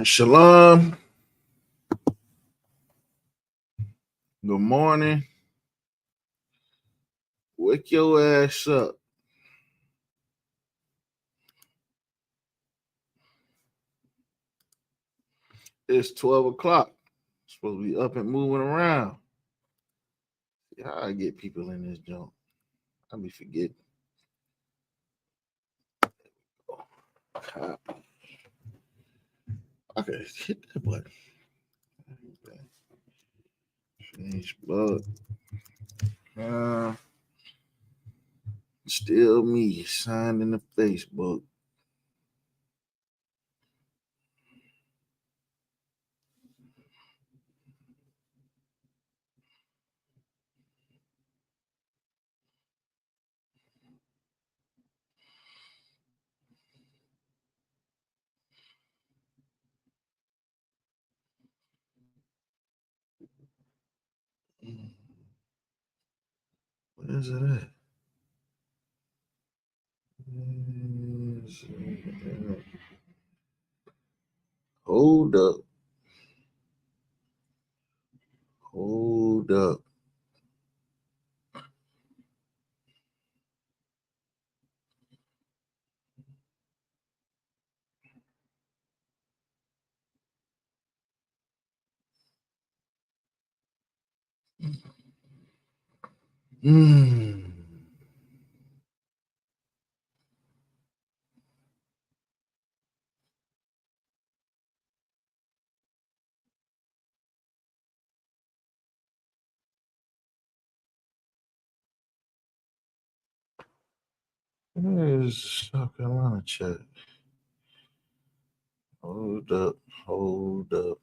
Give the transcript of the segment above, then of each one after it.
Shalom. Good morning. Wake your ass up. It's 12 o'clock. Supposed to be up and moving around. Yeah, I get people in this junk. I be forgetting. Copy. Okay, hit that button. Facebook. Uh, Still me signed in the Facebook. Where's it at? Hold up. Hold up. Hmm. Where's South Carolina chat? Hold up. Hold up.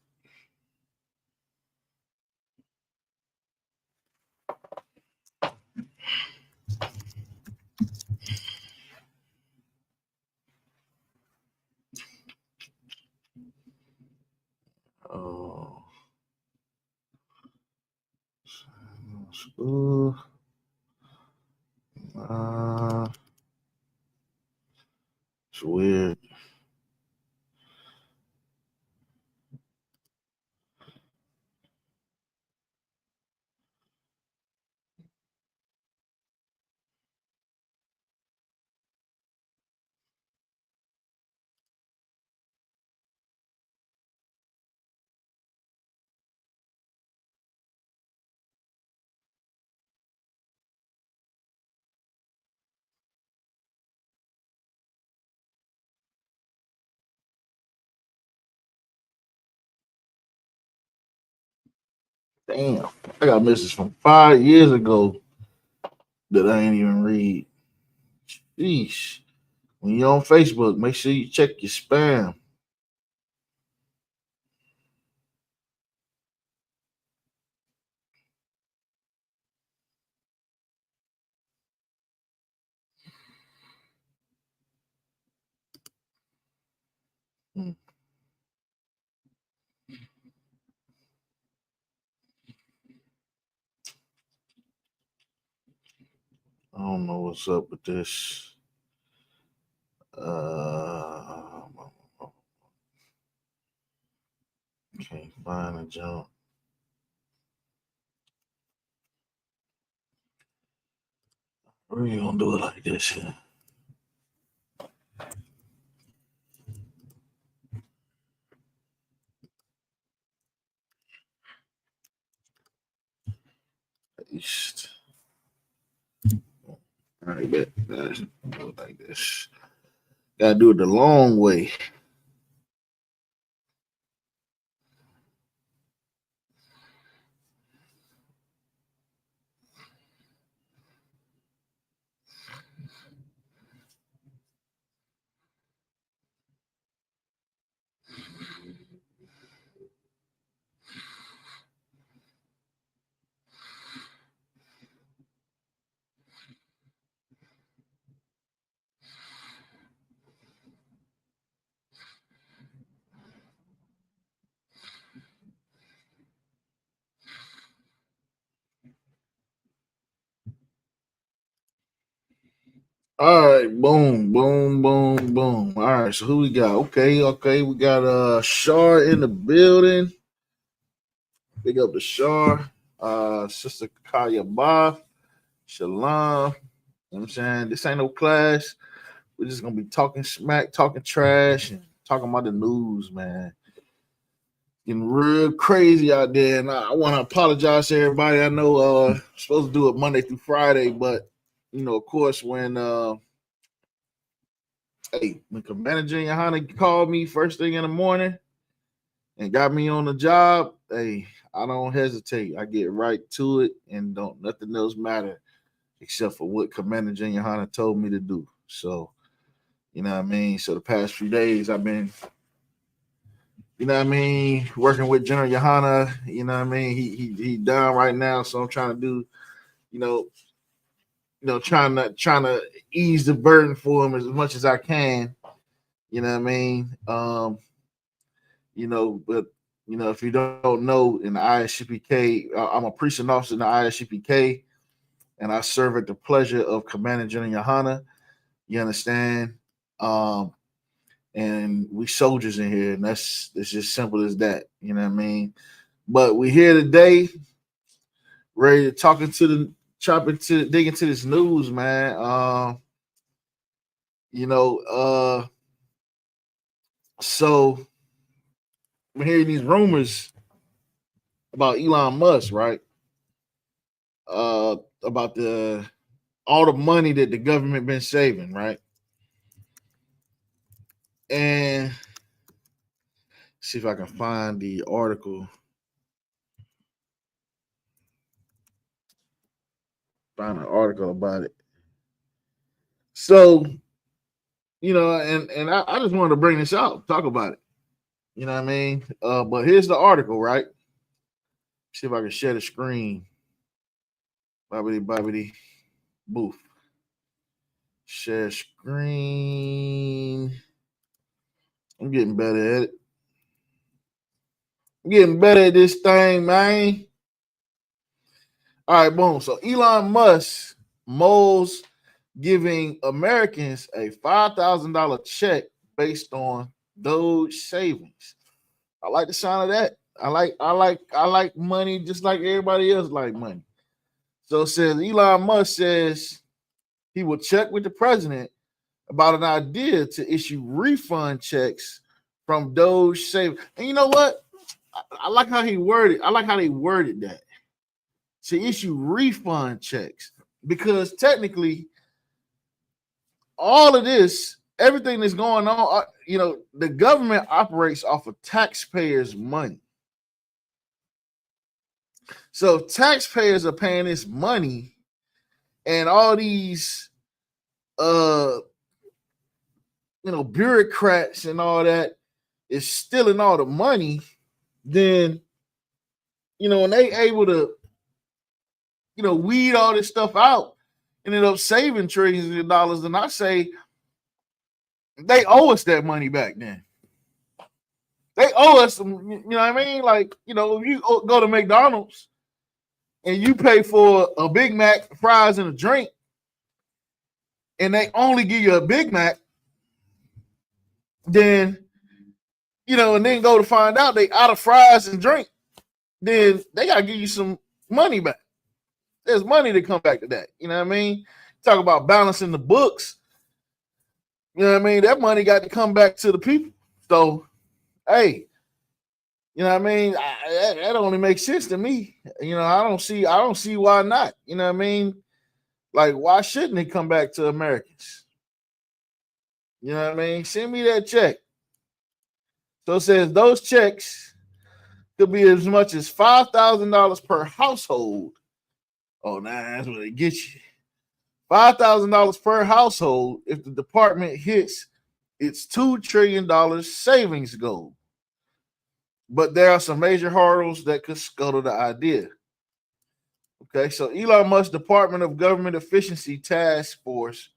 Oh. School. It's weird. Damn. I got messages from 5 years ago that I ain't even read. Sheesh. When you're on Facebook, make sure you check your spam. Hmm. I don't know what's up with this. Can't find a jump. We're gonna do it like this here. East. All right, bet. Guys, do it like this. Gotta do it the long way. All right, boom, boom, boom, boom. All right, so who we got? Okay, we got Shar in the building. Big up the Shar. Sister Kaya Ba, Shalom. You know what I'm saying? This ain't no class. We're just gonna be talking smack, talking trash, and talking about the news, man. Getting real crazy out there. And I want to apologize to everybody. I know I'm supposed to do it Monday through Friday, but of course, when Commander Junior Hanna called me first thing in the morning and got me on the job, hey, I don't hesitate. I get right to it and don't nothing else matter except for what Commander Junior Hanna told me to do. So, you know what I mean? So the past few days I've been, working with General Yohana, he down right now. So I'm trying to do, trying to ease the burden for him as much as I can. You know what I mean? But if you don't know, in the ISCPK, I'm a precinct officer in the ISCPK, and I serve at the pleasure of Commander General Yohana. You understand? And we soldiers in here, and it's just simple as that. You know what I mean? But we're here today, ready to dig into this news, man. So I'm hearing these rumors about Elon Musk, right? About all the money that the government been saving, right? And see if I can find the article. Find an article about it. So, and I just wanted to bring this out, talk about it. You know what I mean? But here's the article, right? See if I can share the screen. Bobbity, boof. Share screen. I'm getting better at it. I'm getting better at this thing, man. All right, boom. So Elon Musk molds giving Americans a $5,000 check based on Doge savings. I like the sound of that. I like money just like everybody else like money. So it says Elon Musk says he will check with the president about an idea to issue refund checks from Doge savings. And you know what? I like how he worded. I like how they worded that. To issue refund checks, because technically all of this, everything that's going on, the government operates off of taxpayers' money. So taxpayers are paying this money, and all these bureaucrats and all that is stealing all the money. Then when they able to weed all this stuff out and end up saving trillions of dollars, then I say they owe us that money back then. They owe us some, you know what I mean? Like, if you go to McDonald's and you pay for a Big Mac, fries, and a drink, and they only give you a Big Mac, then, and then go to find out they out of fries and drink, then they got to give you some money back. There's money to come back to that. You know what I mean? Talk about balancing the books. You know what I mean? That money got to come back to the people. So, hey, you know what I mean? That only makes sense to me. I don't see why not. You know what I mean? Like, why shouldn't it come back to Americans? You know what I mean? Send me that check. So it says those checks could be as much as $5,000 per household. Oh, nah, that's what it gets you. $5,000 per household if the department hits its $2 trillion savings goal. But there are some major hurdles that could scuttle the idea. Okay, so Elon Musk's Department of Government Efficiency Task Force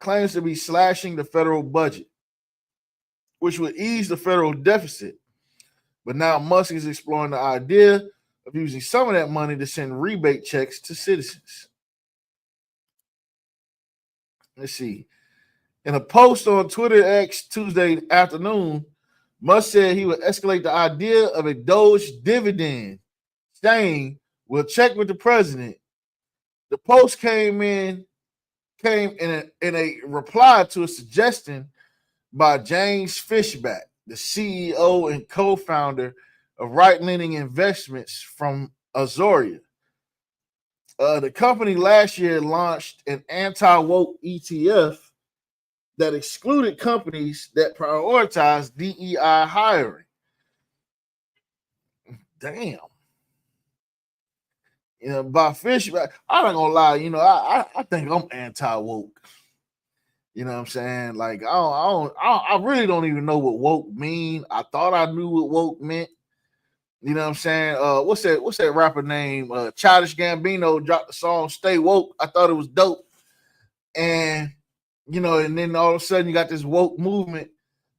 claims to be slashing the federal budget, which would ease the federal deficit. But now Musk is exploring the idea of using some of that money to send rebate checks to citizens. Let's see. In a post on Twitter X Tuesday afternoon, Musk said he would escalate the idea of a Doge dividend, saying, "We'll check with the president." The post came in a reply to a suggestion by James Fishback, the CEO and co-founder of right-leaning investments from Azoria. The company last year launched an anti-woke ETF that excluded companies that prioritize DEI hiring. Damn. By Fishback, I'm not gonna lie. I think I'm anti-woke. You know what I'm saying? Like I really don't even know what woke mean. I thought I knew what woke meant. You know what I'm saying? What's that rapper name? Childish Gambino dropped the song "Stay Woke." I thought it was dope, and and then all of a sudden you got this woke movement,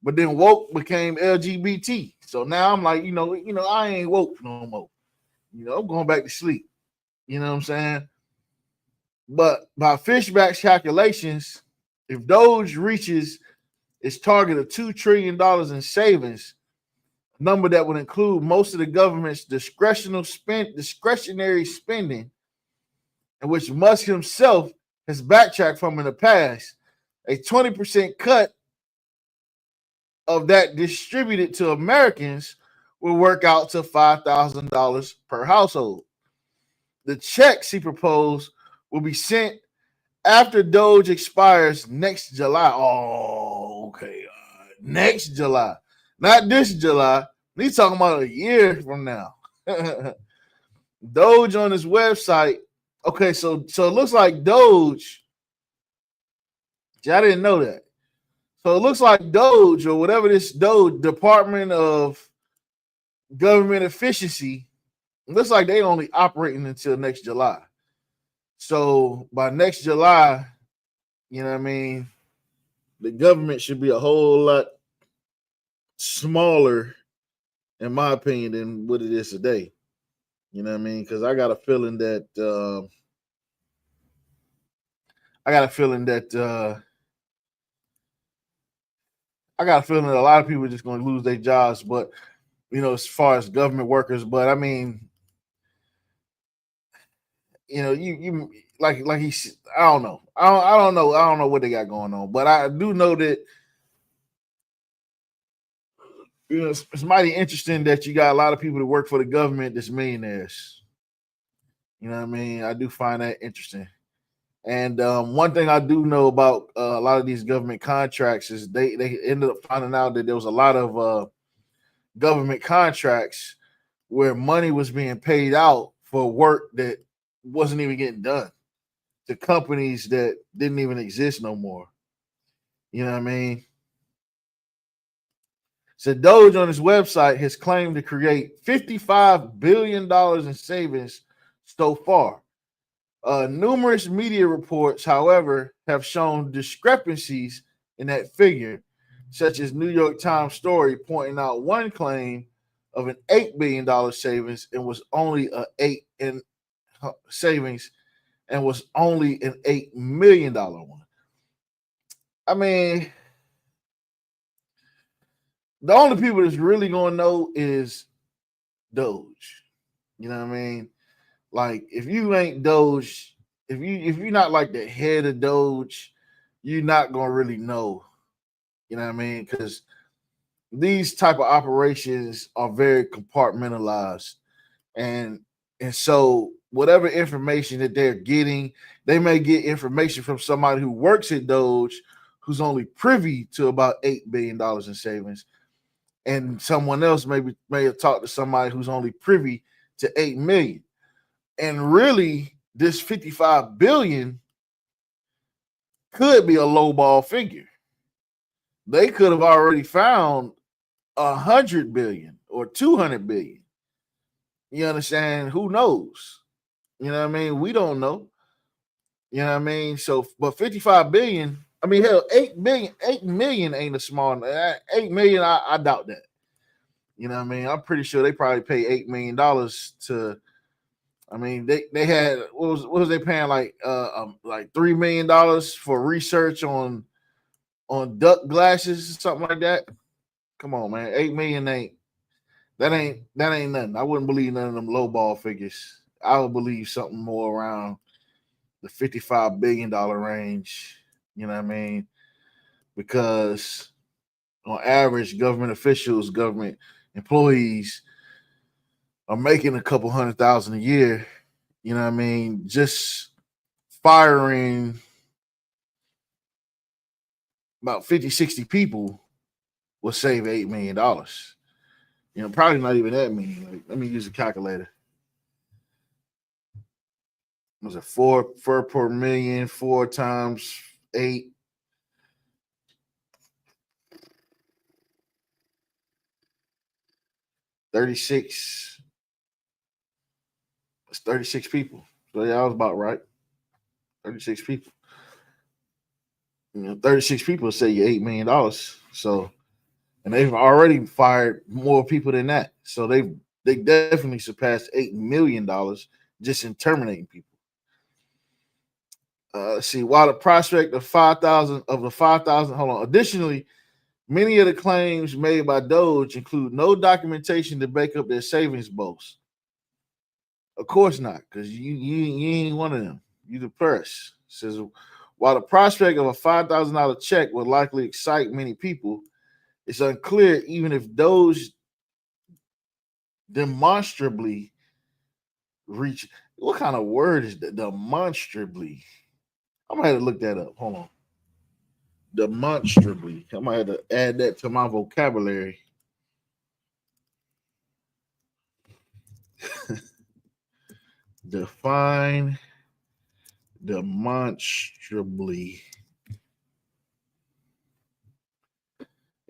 but then woke became LGBT. So now I'm like, I ain't woke no more. I'm going back to sleep. You know what I'm saying? But by Fishback's calculations, if Doge reaches its target of $2 trillion in savings, a number that would include most of the government's discretionary spending, in which Musk himself has backtracked from in the past, a 20% cut of that distributed to Americans will work out to $5,000 per household. The checks he proposed will be sent after Doge expires next July. Oh, okay. Next July. Not this July. He's talking about a year from now. Doge on his website. Okay, so it looks like Doge. I didn't know that. So it looks like Doge or whatever this Doge, Department of Government Efficiency, it looks like they only operating until next July. So by next July, you know what I mean, the government should be a whole lot smaller, in my opinion, than what it is today. You know what I mean? Because I got a feeling that a lot of people are just going to lose their jobs. But as far as government workers, but I mean, you like he's, I don't know. I don't know what they got going on, but I do know that it's mighty interesting that you got a lot of people that work for the government that's millionaires. You know what I mean? I do find that interesting. And one thing I do know about a lot of these government contracts is they ended up finding out that there was a lot of government contracts where money was being paid out for work that wasn't even getting done to companies that didn't even exist no more. You know what I mean? So Doge on his website has claimed to create $55 billion in savings so far. Numerous media reports, however, have shown discrepancies in that figure, such as New York Times story pointing out one claim of an $8 billion savings and was only savings and was only an $8 million one. I mean, the only people that's really gonna know is Doge. You know what I mean? Like, if you ain't Doge, if you're not like the head of Doge, you're not gonna really know. You know what I mean? Because these type of operations are very compartmentalized, and so whatever information that they're getting, they may get information from somebody who works at Doge, who's only privy to about $8 billion in savings, and someone else may have talked to somebody who's only privy to 8 million. And really, this 55 billion could be a lowball figure. They could have already found 100 billion or 200 billion. You understand? Who knows? You know what I mean? We don't know. You know what I mean? So, but 55 billion, I mean, hell, 8 million ain't a small, 8 million, I doubt that. You know what I mean? I'm pretty sure they probably pay $8 million I mean, they had what was they paying like $3 million for research on duck glasses or something like that. Come on, man, 8 million ain't nothing. I wouldn't believe none of them low ball figures. I would believe something more around the $55 billion range. You know what I mean? Because on average, government officials, government employees are making a couple 100,000 a year. You know what I mean? Just firing about 50, 60 people will save $8 million. Probably not even that many. Like, let me use a calculator. Was it four per million? 4 times 8. 36. It's 36 people. So yeah, I was about right. 36 people. 36 people say you $8 million. So, and they've already fired more people than that. So they definitely surpassed $8 million just in terminating people. Let's see. While the prospect of 5,000 of the 5,000, hold on. Additionally, many of the claims made by Doge include no documentation to back up their savings boasts. Of course not, because you ain't one of them. You the press. It says while the prospect of a $5,000 check would likely excite many people, it's unclear even if Doge demonstrably reach. What kind of word is that? Demonstrably. I'm gonna have to look that up. Hold on. Demonstrably. I might have to add that to my vocabulary. Define demonstrably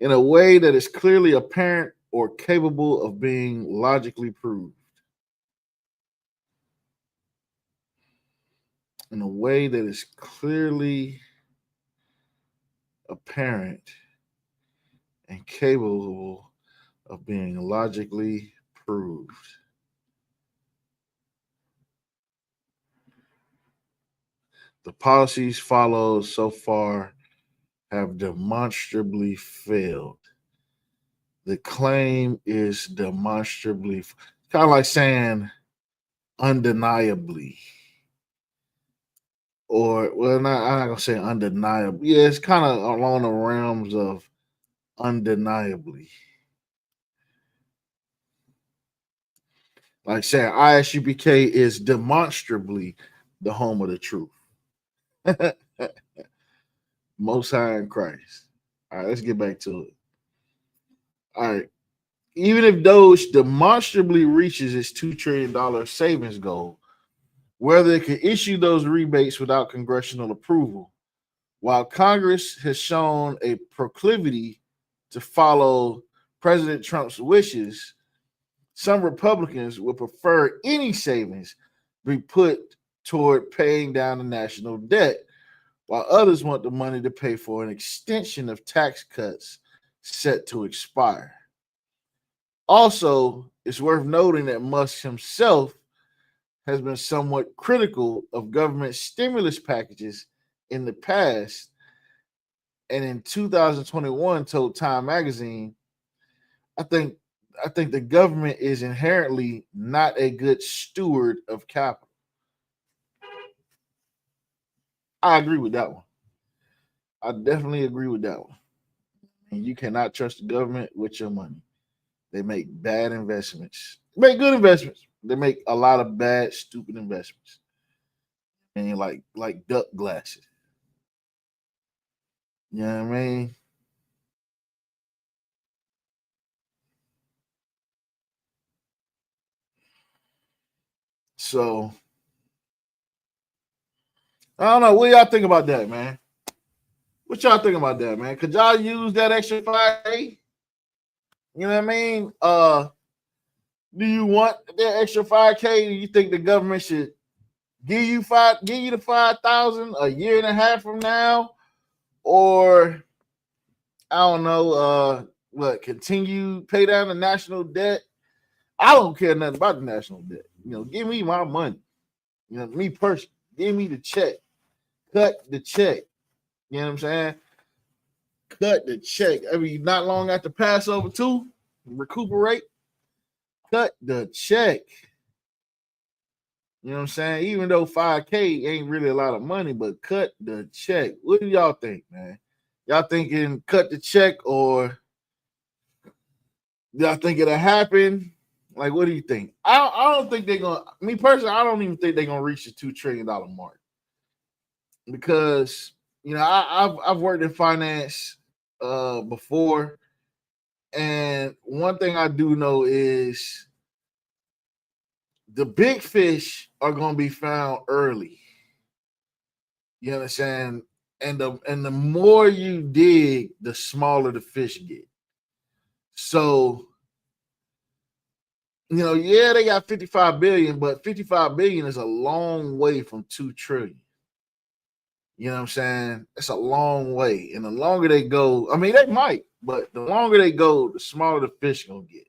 in a way that is clearly apparent or capable of being logically proved. In a way that is clearly apparent and capable of being logically proved. The policies followed so far have demonstrably failed. The claim is demonstrably kind of like saying undeniably. Or well, I'm not gonna say undeniable. Yeah, it's kind of along the realms of undeniably. Like saying ISUPK is demonstrably the home of the truth. Most High in Christ. All right, let's get back to it. All right. Even if Doge demonstrably reaches its $2 trillion savings goal, whether it can issue those rebates without congressional approval, while Congress has shown a proclivity to follow President Trump's wishes, some Republicans would prefer any savings be put toward paying down the national debt, while others want the money to pay for an extension of tax cuts set to expire. Also, it's worth noting that Musk himself has been somewhat critical of government stimulus packages in the past, and in 2021 told Time magazine, I think the government is inherently not a good steward of capital. I agree with that one. I definitely agree with that one. And you cannot trust the government with your money. They make bad investments. They make good investments. They make a lot of bad, stupid investments. And like duck glasses. You know what I mean? So I don't know. What y'all think about that, man? What y'all think about that, man? Could y'all use that extra 5K? You know what I mean? Do you want that extra 5K? Do you think the government should give you the 5,000 a year and a half from now? Or I don't know, continue pay down the national debt? I don't care nothing about the national debt. Give me my money. Me personally, give me the check. Cut the check. You know what I'm saying? Cut the check. Every not long after Passover too, recuperate. Cut the check. You know what I'm saying? Even though 5K ain't really a lot of money, but cut the check. What do y'all think, man? Y'all thinking cut the check, or y'all think it'll happen? Like, what do you think? I don't think they're gonna. Me personally, I don't even think they're gonna reach the $2 trillion mark, because I've worked in finance before, and one thing I do know is the big fish are gonna be found early. You understand? And the more you dig, the smaller the fish get. So, yeah, they got 55 billion, but 55 billion is a long way from 2 trillion. You know what I'm saying? It's a long way. And the longer they go, I mean, they might, but the longer they go, the smaller the fish gonna get.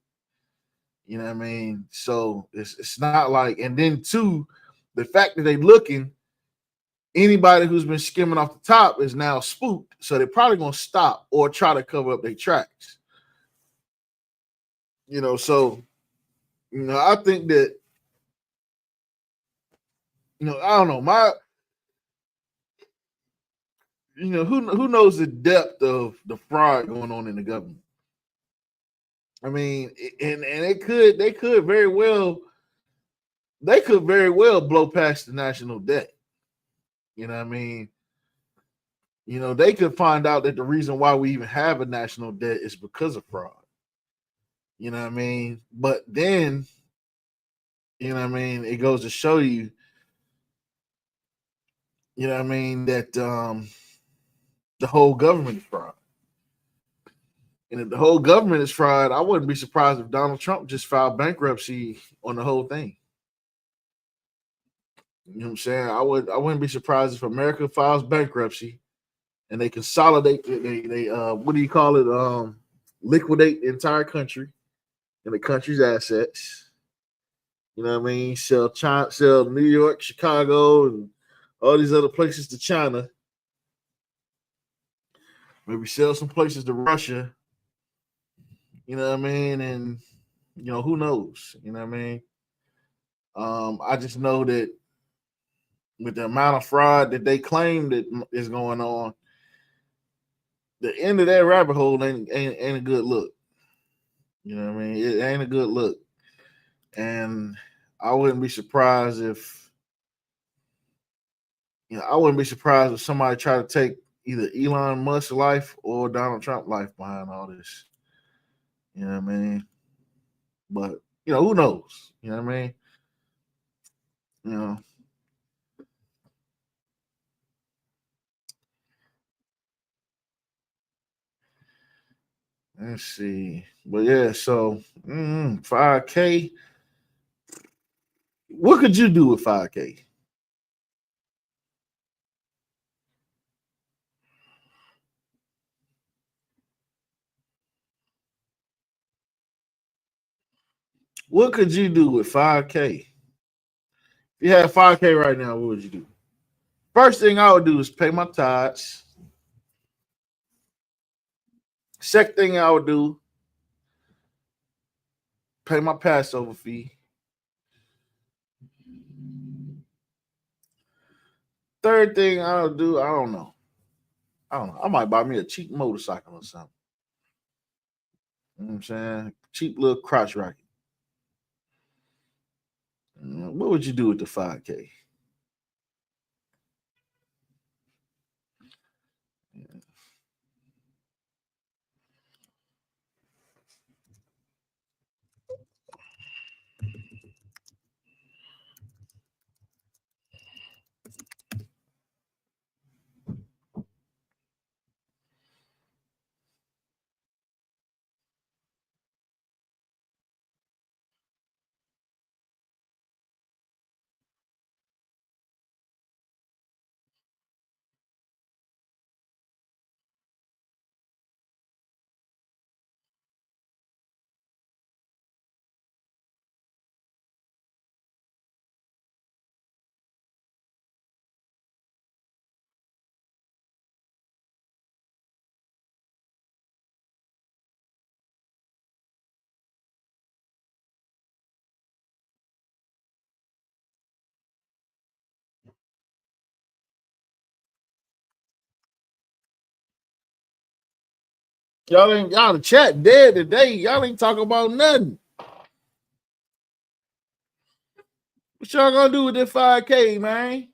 You know what I mean? So it's not like, and then two, the fact that they looking, anybody who's been skimming off the top is now spooked. So they're probably gonna stop or try to cover up their tracks. So I think that, I don't know. Who knows the depth of the fraud going on in the government? I mean, and they could very well blow past the national debt. You know what I mean? They could find out that the reason why we even have a national debt is because of fraud. You know what I mean? But then, it goes to show you, that the whole government is fraud. And if the whole government is fraud, I wouldn't be surprised if Donald Trump just filed bankruptcy on the whole thing. You know what I'm saying? I wouldn't be surprised if America files bankruptcy and they consolidate, they what do you call it? Liquidate the entire country and the country's assets. You know what I mean? Sell New York, Chicago, and all these other places to China. Maybe sell some places to Russia. You know what I mean? And who knows? You know what I mean? I just know that with the amount of fraud that they claim that is going on, the end of that rabbit hole ain't a good look. You know what I mean? It ain't a good look. And I wouldn't be surprised if somebody tried to take either Elon Musk's life or Donald Trump's life behind all this. You know what I mean? But who knows? You know what I mean? You know. Let's see. But yeah, so 5K. What could you do with 5K? What could you do with 5K? If you had 5K right now, what would you do? First thing I would do is pay my tithes. Second thing I would do, pay my Passover fee. Third thing I would do, I don't know. I might buy me a cheap motorcycle or something. You know what I'm saying? Cheap little crotch rocket. What would you do with the 5K? Y'all the chat dead today. Y'all ain't talking about nothing. What y'all gonna do with that 5K, man?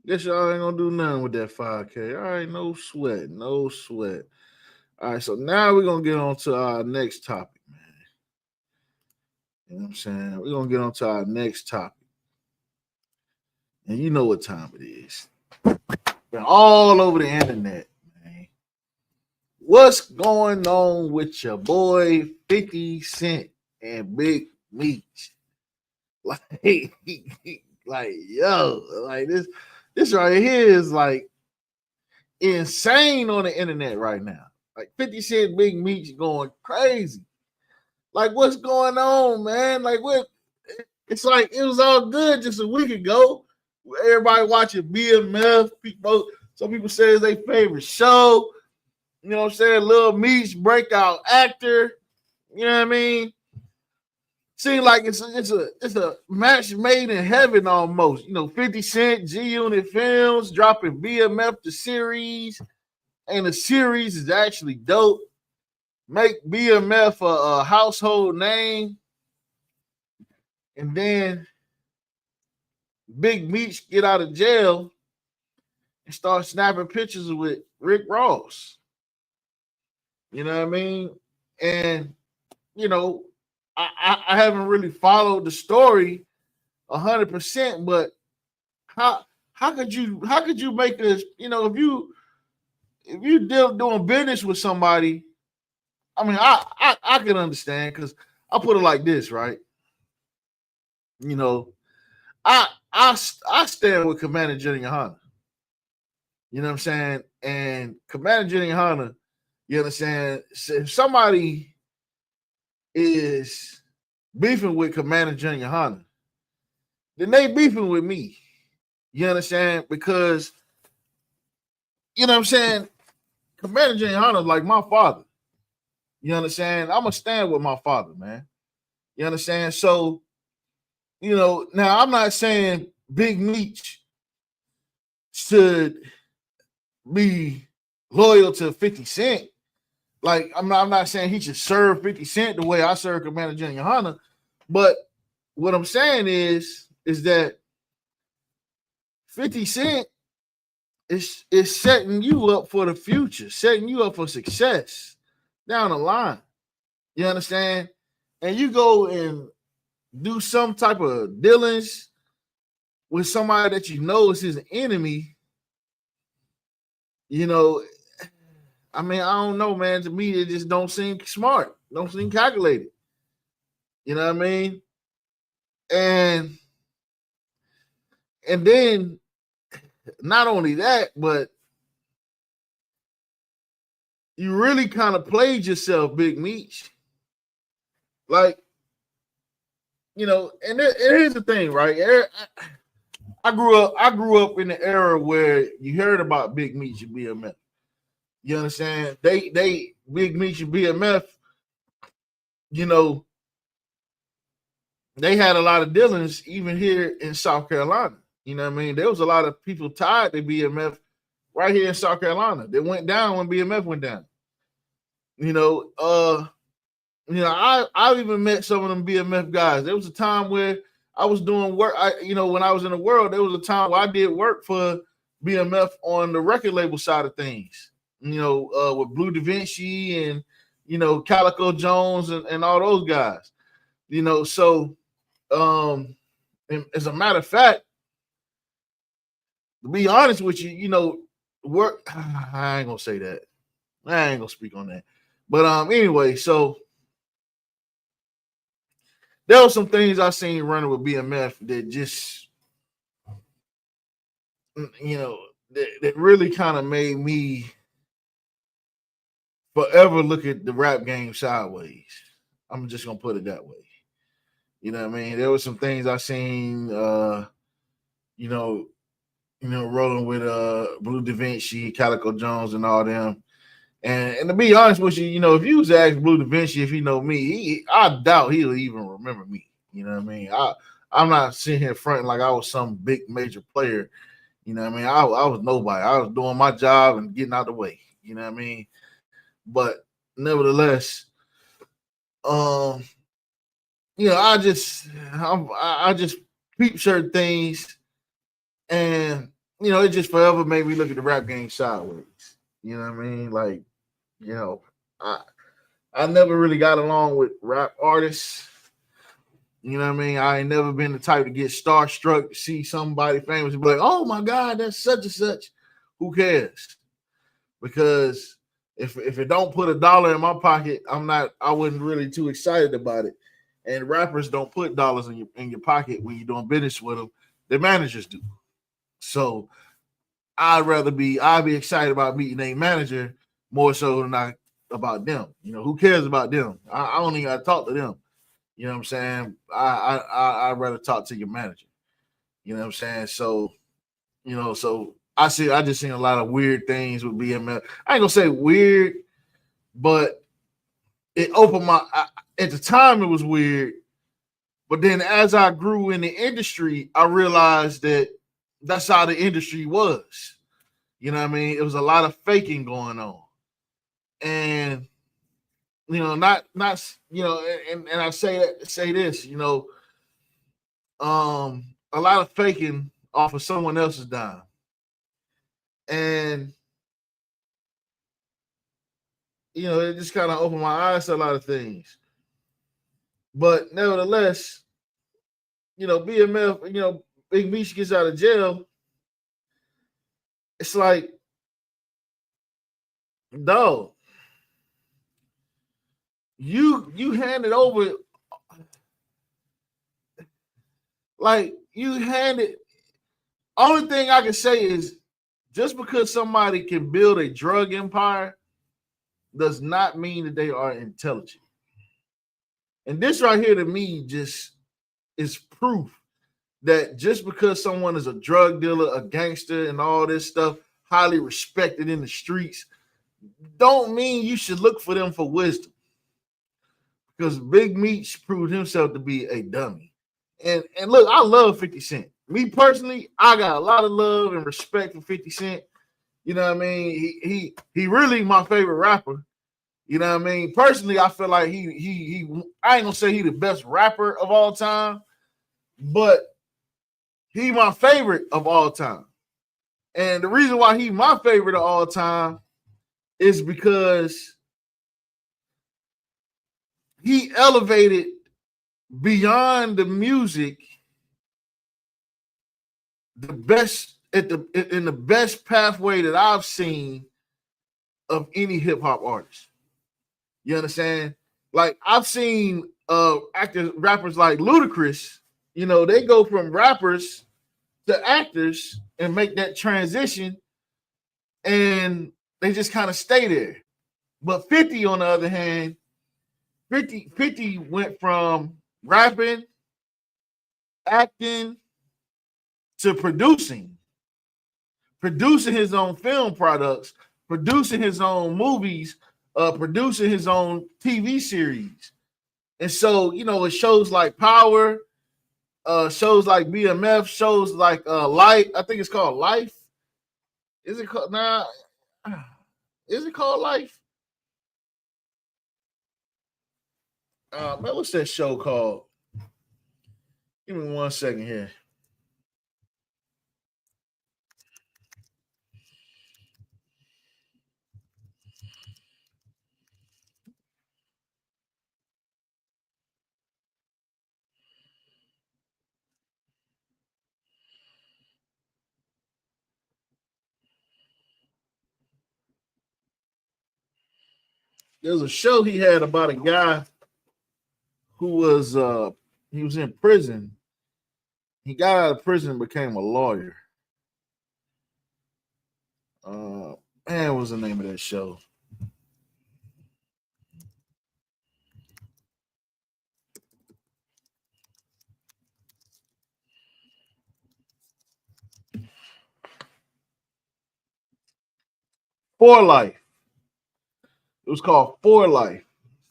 Guess y'all ain't gonna do nothing with that 5K. All right, no sweat, no sweat. All right, so now we're gonna get on to our next topic, man. You know what I'm saying? We're gonna get on to our next topic. And you know what time it is. Been all over the internet, man. What's going on with your boy 50 Cent and Big Meech? Like, like, yo, like this right here is like insane on the internet right now. Like 50 Cent, Big Meech going crazy. Like, what's going on, man? Like, what? It's like it was all good just a week ago. Everybody watching BMF. People, some people say it's their favorite show. You know what I'm saying? Lil Meech, breakout actor. You know what I mean? Seems like it's a match made in heaven almost. You know, 50 Cent, G Unit Films dropping BMF the series, and the series is actually dope. Make BMF a household name, and then Big Meech get out of jail and start snapping pictures with Rick Ross. You know what I mean? And you know, I haven't really followed the story 100%, but how how could you make this? You know, if you doing business with somebody, I mean, I can understand because I put it like this, right? You know, I stand with Commander Junior Hunter. You know what I'm saying? And Commander Junior Hunter, you understand? If somebody is beefing with Commander Junior Hunter, then they beefing with me. You understand? Because you know what I'm saying? Commander Junior Hunter is like my father. You understand? I'm gonna stand with my father, man. You understand? So, you know, now I'm not saying Big Meech should be loyal to 50 Cent. Like, I'm not saying he should serve 50 Cent the way I serve Commander Junior Hunter. But what I'm saying is that 50 Cent is setting you up for the future, setting you up for success down the line. You understand? And you go and do some type of dealings with somebody that you know is his enemy, you know, I mean, I don't know, man. To me, it just don't seem smart, don't seem calculated. You know what I mean? And and then not only that, but you really kind of played yourself, Big Meech. Like, you know, and here's the thing, right? I grew up in the era where you heard about Big Meech and BMF. You understand? They Big Meech and BMF, you know, they had a lot of dealings even here in South Carolina. You know what I mean? There was a lot of people tied to BMF right here in South Carolina. They went down when BMF went down. You know, I've even met some of them BMF guys. There was a time where I was doing work. When I was in the world, there was a time where I did work for BMF on the record label side of things. You know, with Blue Da Vinci and Calico Jones and all those guys. You know, so And as a matter of fact, to be honest with you, work. I ain't gonna say that. I ain't gonna speak on that. But anyway, so there were some things I seen running with BMF that just that really kind of made me forever look at the rap game sideways. I'm just gonna put it that way. You know what I mean? There were some things I seen you know, rolling with Blue Da Vinci, Calico Jones, and all them. And to be honest with you, if you was to ask Blue Da Vinci if he know me, I doubt he'll even remember me. You know what I mean? I'm not sitting here fronting like I was some big major player. You know what I mean? I was nobody. I was doing my job and getting out the way. You know what I mean? But nevertheless, um, I just peep certain things, and it just forever made me look at the rap game sideways. You know what I mean? Like, you know, I I never really got along with rap artists. You know what I mean? I ain't never been the type to get starstruck to see somebody famous and be like, "Oh my God, that's such and such." Who cares? Because if it don't put a dollar in my pocket, I wasn't really too excited about it. And rappers don't put dollars in your pocket when you're doing business with them. Their managers do. So I'd be excited about meeting a manager more so than I about them. Who cares about them? I don't even got to talk to them. You know what I'm saying? I'd rather talk to your manager. You know what I'm saying? So I just seen a lot of weird things with BMF. I ain't gonna say weird, but it opened at the time it was weird. But then as I grew in the industry, I realized that that's how the industry was. You know what I mean? It was a lot of faking going on. And not and I say this, a lot of faking off of someone else's dime. And it just kind of opened my eyes to a lot of things. But nevertheless, BMF, Big Meech gets out of jail. It's like, dog, you handed over, like you handed. Only thing I can say is just because somebody can build a drug empire does not mean that they are intelligent. And this right here to me just is proof that just because someone is a drug dealer, a gangster, and all this stuff, highly respected in the streets, don't mean you should look for them for wisdom. Because Big Meech proved himself to be a dummy. And look, I love 50 Cent. Me personally, I got a lot of love and respect for 50 Cent. You know what I mean? He really my favorite rapper. You know what I mean? Personally, I feel like he I ain't gonna say he the best rapper of all time, but he my favorite of all time. And the reason why he my favorite of all time is because he elevated beyond the music the best in the best pathway that I've seen of any hip hop artist. You understand? Like I've seen actors, rappers like Ludacris, they go from rappers to actors and make that transition and they just kind of stay there. But 50 on the other hand, 50 went from rapping, acting to producing his own film products, producing his own movies, producing his own TV series. And so, it shows like Power, shows like BMF, shows like Life. I think it's called Life. Is it called Is it called Life? Man, what's that show called? Give me 1 second here. there's a show he had about a guy who was he was in prison. He got out of prison and became a lawyer. Man, what was the name of that show? For Life. It was called For Life.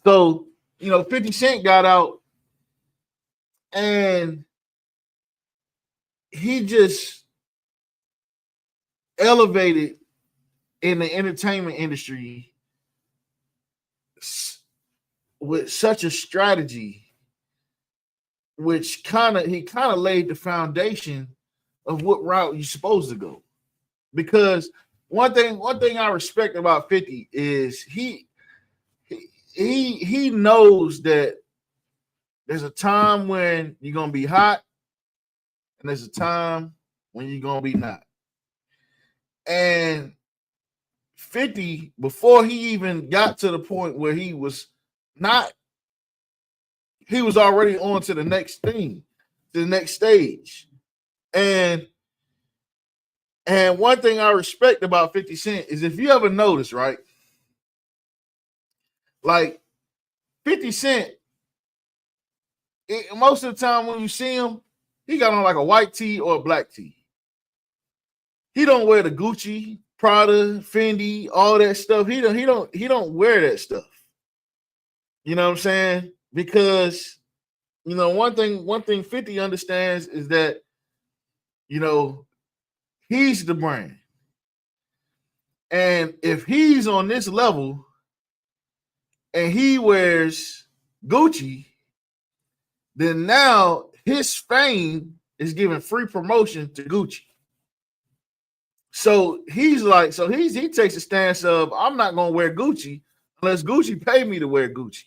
So, 50 Cent got out and he just elevated in the entertainment industry with such a strategy, which he kind of laid the foundation of what route you're supposed to go. Because one thing I respect about 50 is he knows that there's a time when you're gonna be hot and there's a time when you're gonna be not. And 50, before he even got to the point where he was not, he was already on to the next thing, to the next stage. And one thing I respect about 50 Cent is, if you ever notice, right? Like 50 Cent, most of the time when you see him, he got on like a white tee or a black tee. He don't wear the Gucci, Prada, Fendi, all that stuff. He don't wear that stuff. You know what I'm saying? Because one thing 50 understands is that he's the brand. And if he's on this level and he wears Gucci, then now his fame is giving free promotion to Gucci. So he takes a stance of, I'm not gonna wear Gucci unless Gucci pay me to wear Gucci.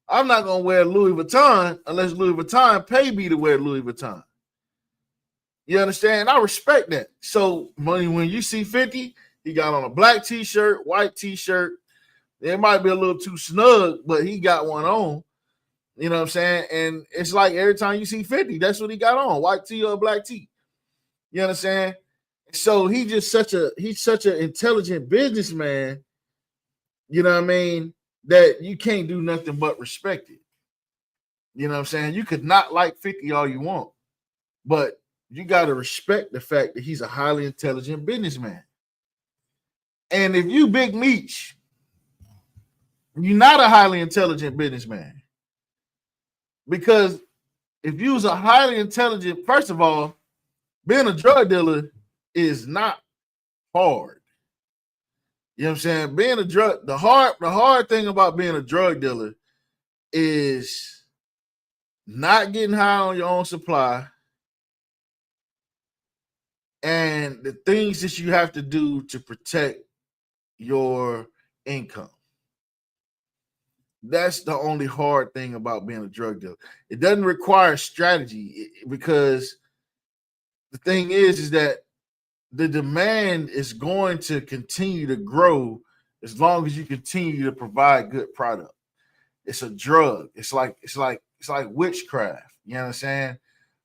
I'm not gonna wear Louis Vuitton unless Louis Vuitton pay me to wear Louis Vuitton. You understand? I respect that. So when you see 50, he got on a black t-shirt, white t-shirt. It might be a little too snug, but he got one on. You know what I'm saying? And it's like every time you see 50, that's what he got on, white tee or black tee. You understand? So he's such an intelligent businessman, you know what I mean, that you can't do nothing but respect it. You know what I'm saying? You could not like 50 all you want, but you got to respect the fact that he's a highly intelligent businessman. And if you Big Meech, you're not a highly intelligent businessman. Because if you was a highly intelligent, first of all, being a drug dealer is not hard. You know what I'm saying? The hard thing about being a drug dealer is not getting high on your own supply and the things that you have to do to protect your income. That's the only hard thing about being a drug dealer. It doesn't require strategy, because the thing is that the demand is going to continue to grow as long as you continue to provide good product. It's a drug. It's like witchcraft. You know what I'm saying?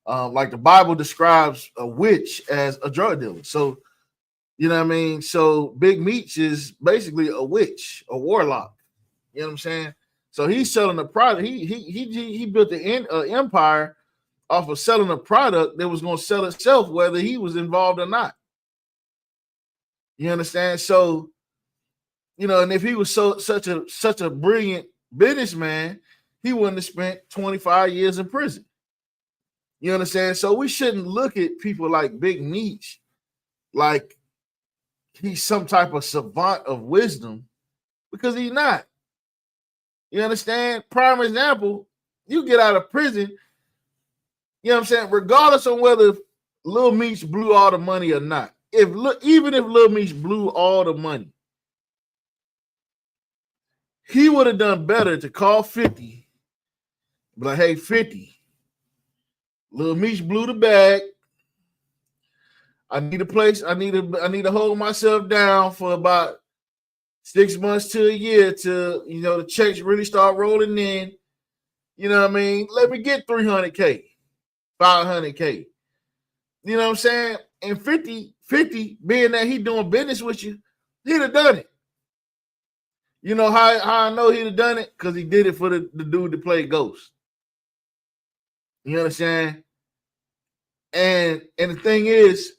Like the Bible describes a witch as a drug dealer. So, you know what I mean? So Big Meech is basically a witch, a warlock. You know what I'm saying? So he's selling a product. He built an empire off of selling a product that was going to sell itself, whether he was involved or not. You understand? So, and if he was such a brilliant businessman, he wouldn't have spent 25 years in prison. You understand? So we shouldn't look at people like Big Meech like he's some type of savant of wisdom, because he's not. You understand? Prime example, you get out of prison, you know what I'm saying? Regardless of whether Lil Meech blew all the money or not. Even if Lil Meech blew all the money, he would have done better to call 50, be like, hey, 50, Lil Meech blew the bag. I need a place. I need to hold myself down for about 6 months to a year to, the checks really start rolling in. You know what I mean? Let me get 300K, 500K. You know what I'm saying? And 50, being that he doing business with you, he'd have done it. You know how I know he'd have done it? Because he did it for the dude that played Ghost. You understand? And the thing is,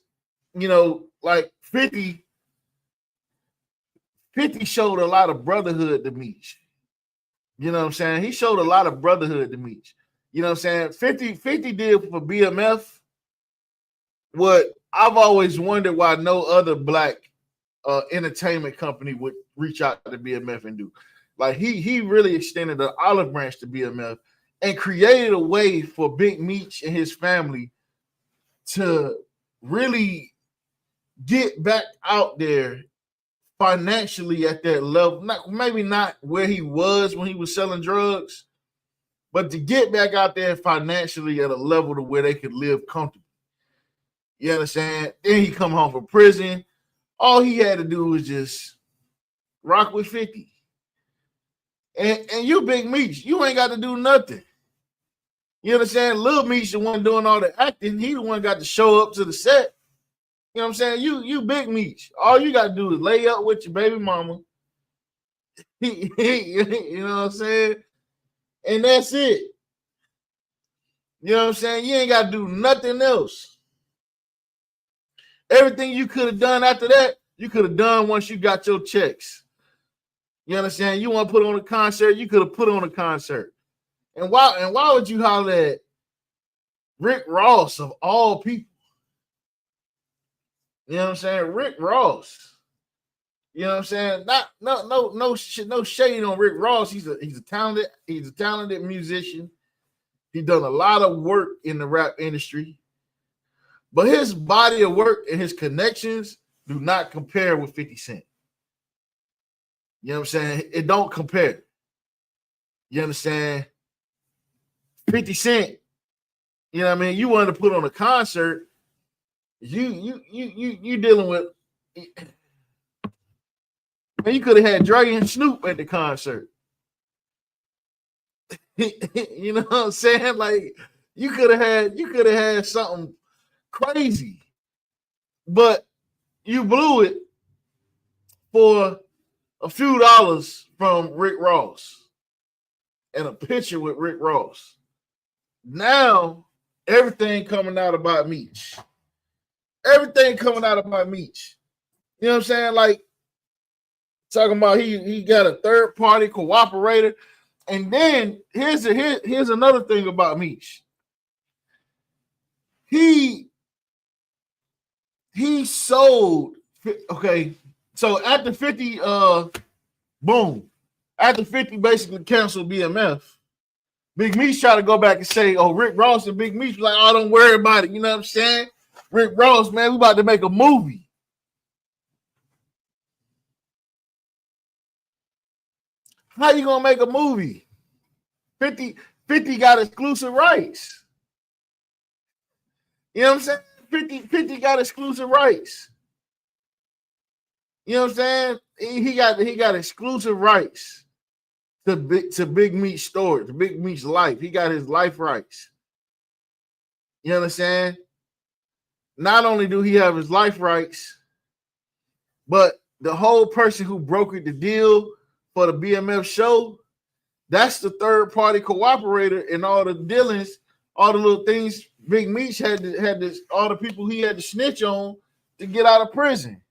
like 50 showed a lot of brotherhood to Meech. You know what I'm saying? He showed a lot of brotherhood to Meech. You know what I'm saying? 50 did for BMF what I've always wondered why no other black entertainment company would reach out to BMF and do. Like he really extended the olive branch to BMF and created a way for Big Meech and his family to really get back out there financially at that level. Maybe not where he was when he was selling drugs, but to get back out there financially at a level to where they could live comfortably. You understand? Then he come home from prison. All he had to do was just rock with 50. And you Big Meech, you ain't got to do nothing. You understand? Lil Meech the one doing all the acting. He the one got to show up to the set. You know what I'm saying? You Big Meech. All you got to do is lay up with your baby mama. You know what I'm saying? And that's it. You know what I'm saying? You ain't got to do nothing else. Everything you could have done after that, you could have done once you got your checks. You understand? You want to put on a concert, you could have put on a concert. And why would you holler at Rick Ross of all people? You know what I'm saying? Rick Ross. You know what I'm saying? No shade on Rick Ross. He's a talented musician. He done a lot of work in the rap industry. But his body of work and his connections do not compare with 50 Cent. You know what I'm saying? It don't compare. You understand? 50 Cent, you know what I mean? You wanted to put on a concert. You dealing with, man, you could have had Dre and Snoop at the concert. You know what I'm saying? Like you could have had something crazy, but you blew it for a few dollars from Rick Ross and a picture with Rick Ross. Now everything coming out about Meech. Everything coming out about Meech. You know what I'm saying? Like talking about he got a third party cooperator. And then here's another thing about Meech. He sold, okay. So after 50, boom. After 50 basically canceled BMF, Big Meech tried to go back and say, oh, Rick Ross and Big Meech like, oh, don't worry about it. You know what I'm saying? Rick Ross, man, we about to make a movie. How you gonna make a movie? 50 got exclusive rights. You know what I'm saying? 50 got exclusive rights. You know what I'm saying? He got exclusive rights to Big Meech story, to Big Meech's life. He got his life rights. You understand? Not only do he have his life rights, but the whole person who brokered the deal for the BMF show, that's the third party cooperator in all the dealings, all the little things Big Meech had this, all the people he had to snitch on to get out of prison.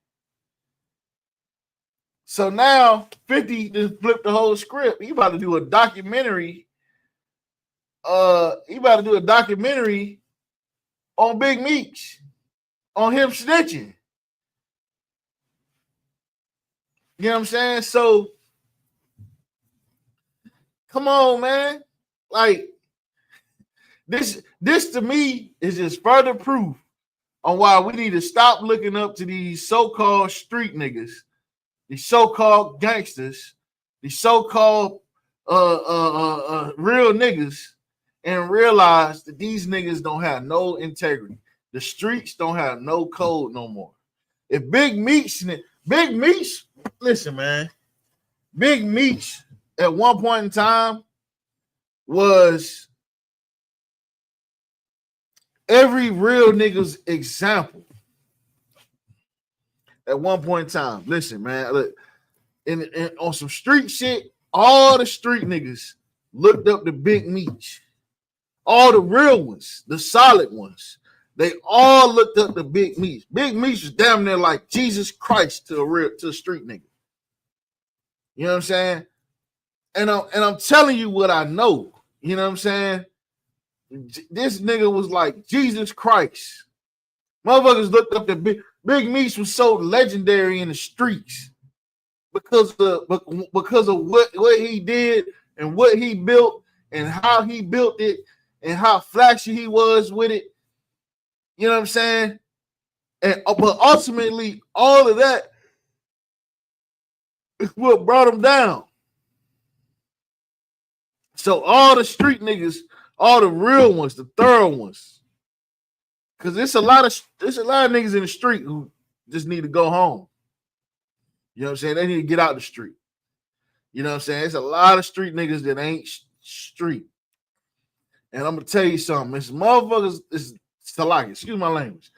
So now 50 just flipped the whole script. He about to do a documentary. He about to do a documentary on Big Meech, on him snitching. You know what I'm saying? So come on, man. Like this to me is just further proof on why we need to stop looking up to these so-called street niggas, these so-called gangsters, these so-called real niggas, and realize that these niggas don't have no integrity. The streets don't have no code no more. If Big Meech, listen, man. Big Meech at one point in time was every real nigga's example. At one point in time, listen, man, look, in on some street shit, all the street niggas looked up to Big Meech. All the real ones, the solid ones, they all looked up to Big Meech. Big Meech was damn near like Jesus Christ to a street nigga. You know what I'm saying? And I'm telling you what I know. You know what I'm saying? This nigga was like Jesus Christ. Motherfuckers looked up to Big Meech was so legendary in the streets because of what he did and what he built and how he built it and how flashy he was with it. You know what I'm saying? And but ultimately, all of that is what brought him down. So all the street niggas, all the real ones, the thorough ones, because there's a lot of niggas in the street who just need to go home. You know what I'm saying? They need to get out the street. You know what I'm saying? There's a lot of street niggas that ain't street. And I'm gonna tell you something. This motherfuckers is like, excuse my language.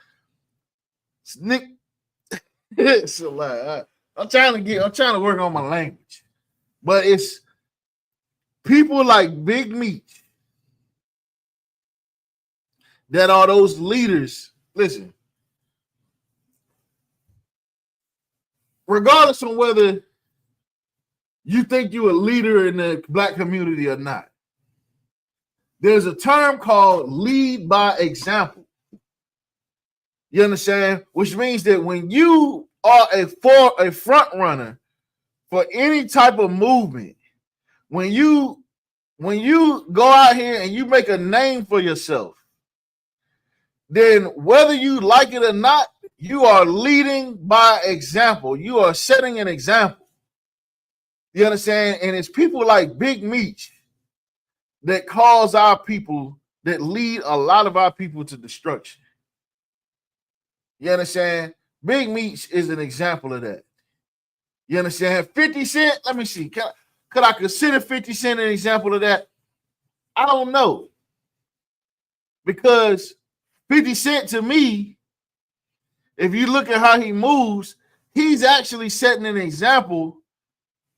It's a lie. I'm trying to work on my language. But it's people like Big Meech that are those leaders. Listen, regardless of whether you think you're a leader in the black community or not, there's a term called lead by example. You understand? Which means that when you are a front runner for any type of movement, when you go out here and you make a name for yourself, then whether you like it or not, you are leading by example. You are setting an example. You understand? And it's people like Big Meech that cause our people, that lead a lot of our people to destruction. You understand? Big Meech is an example of that. You understand? 50 Cent, let me see. Could I consider 50 Cent an example of that? I don't know. Because 50 Cent to me, if you look at how he moves, he's actually setting an example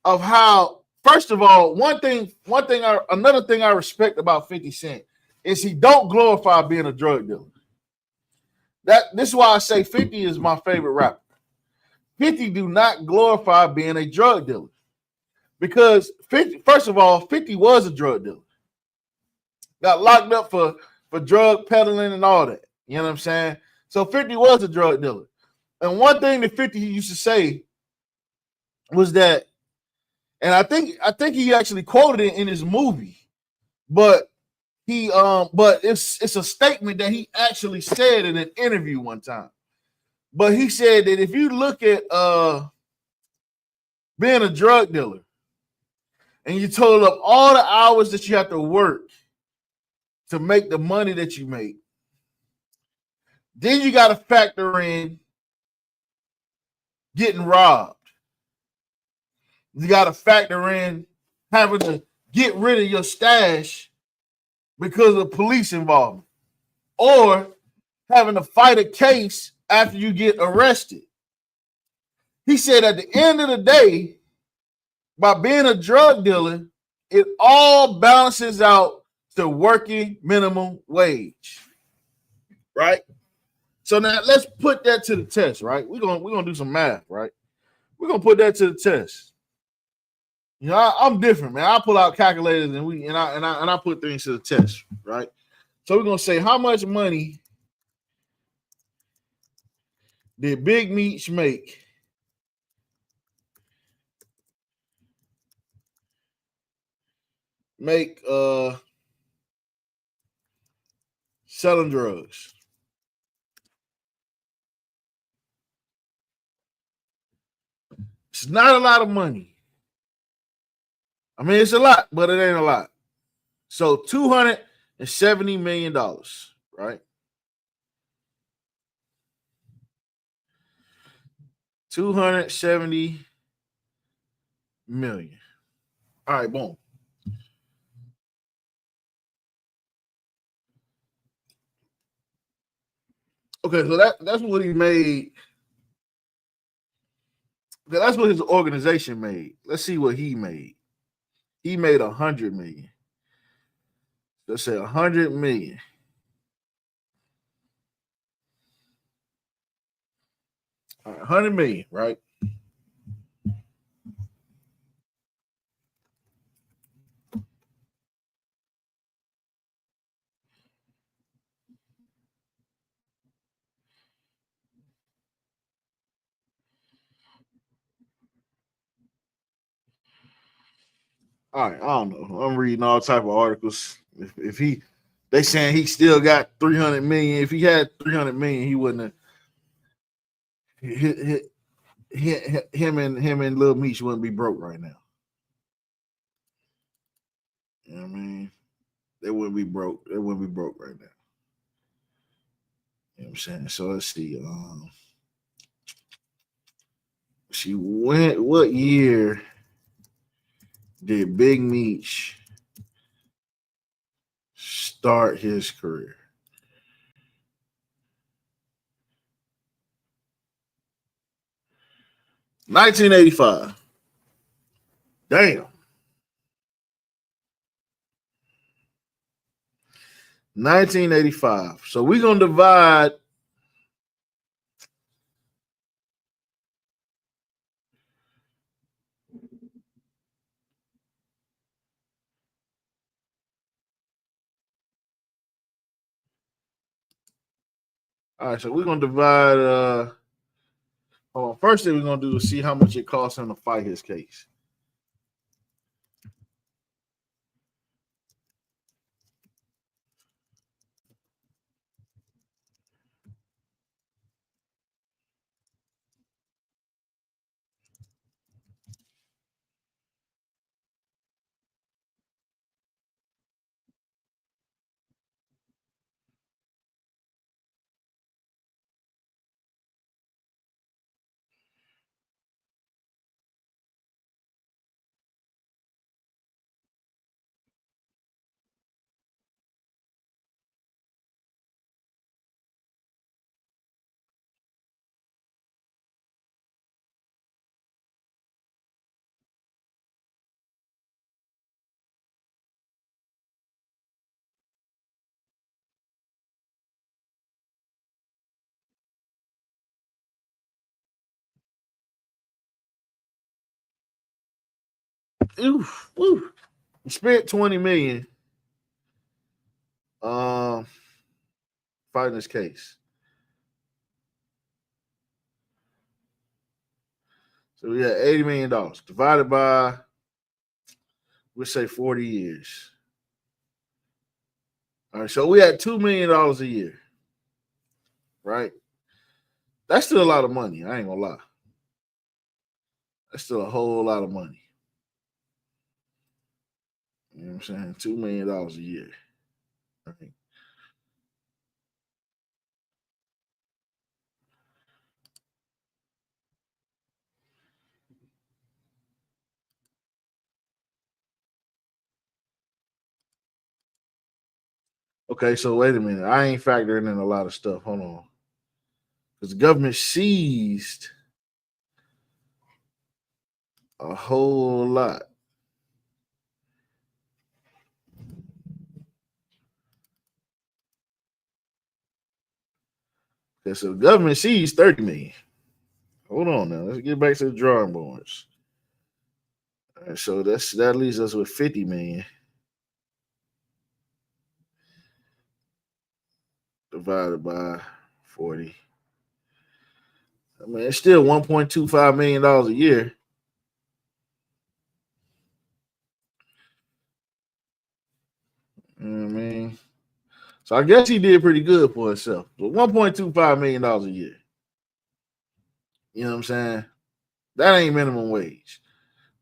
of how, first of all, another thing I respect about 50 Cent is he don't glorify being a drug dealer. This is why I say 50 is my favorite rapper. 50 do not glorify being a drug dealer. Because 50, first of all, 50 was a drug dealer. Got locked up for drug peddling and all that. You know what I'm saying? So 50 was a drug dealer. And one thing that 50 used to say was that, and I think he actually quoted it in his movie, but it's a statement that he actually said in an interview one time. But he said that if you look at being a drug dealer and you total up all the hours that you have to work to make the money that you make, then you got to factor in getting robbed. You got to factor in having to get rid of your stash because of police involvement, or having to fight a case after you get arrested. He said at the end of the day, by being a drug dealer, it all balances out to working minimum wage, right? So now let's put that to the test, right? We're gonna do some math, right? We're gonna put that to the test. You know, I'm different, man. I pull out calculators and I put things to the test, right? So we're gonna say, how much money did Big Meech make selling drugs? It's not a lot of money. I mean, it's a lot, but it ain't a lot. So $270 million, right? $270 million. All right, boom. Okay, so that's what he made. That's what his organization made. Let's see what he made. He made 100 million. Let's say 100 million. All right, 100 million, right? All right, I don't know. I'm reading all type of articles. If he, they saying he still got 300 million. If he had 300 million, he wouldn't have. Him and Lil Meech wouldn't be broke right now. You know what I mean? They wouldn't be broke. They wouldn't be broke right now. You know what I'm saying? So let's see. She went. What year did Big Meech start his career? 1985. Damn. 1985. So we're gonna divide. All right, so we're gonna divide. Hold on. First thing we're gonna do is see how much it costs him to fight his case. Oof, oof. Spent 20 million um fighting this case. So we had $80 million divided by, we say 40 years. All right, so we had $2 million a year, right? That's still a lot of money. I ain't gonna lie. That's still a whole lot of money. You know what I'm saying? $2 million a year. Right? Okay, so wait a minute. I ain't factoring in a lot of stuff. Hold on. Because the government seized a whole lot. Okay, so the government seized 30 million. Hold on now. Let's get back to the drawing boards. All right, so that leaves us with 50 million divided by 40. I mean, it's still $1.25 million a year. You know what I mean? So I guess he did pretty good for himself. But $1.25 million a year. You know what I'm saying? That ain't minimum wage.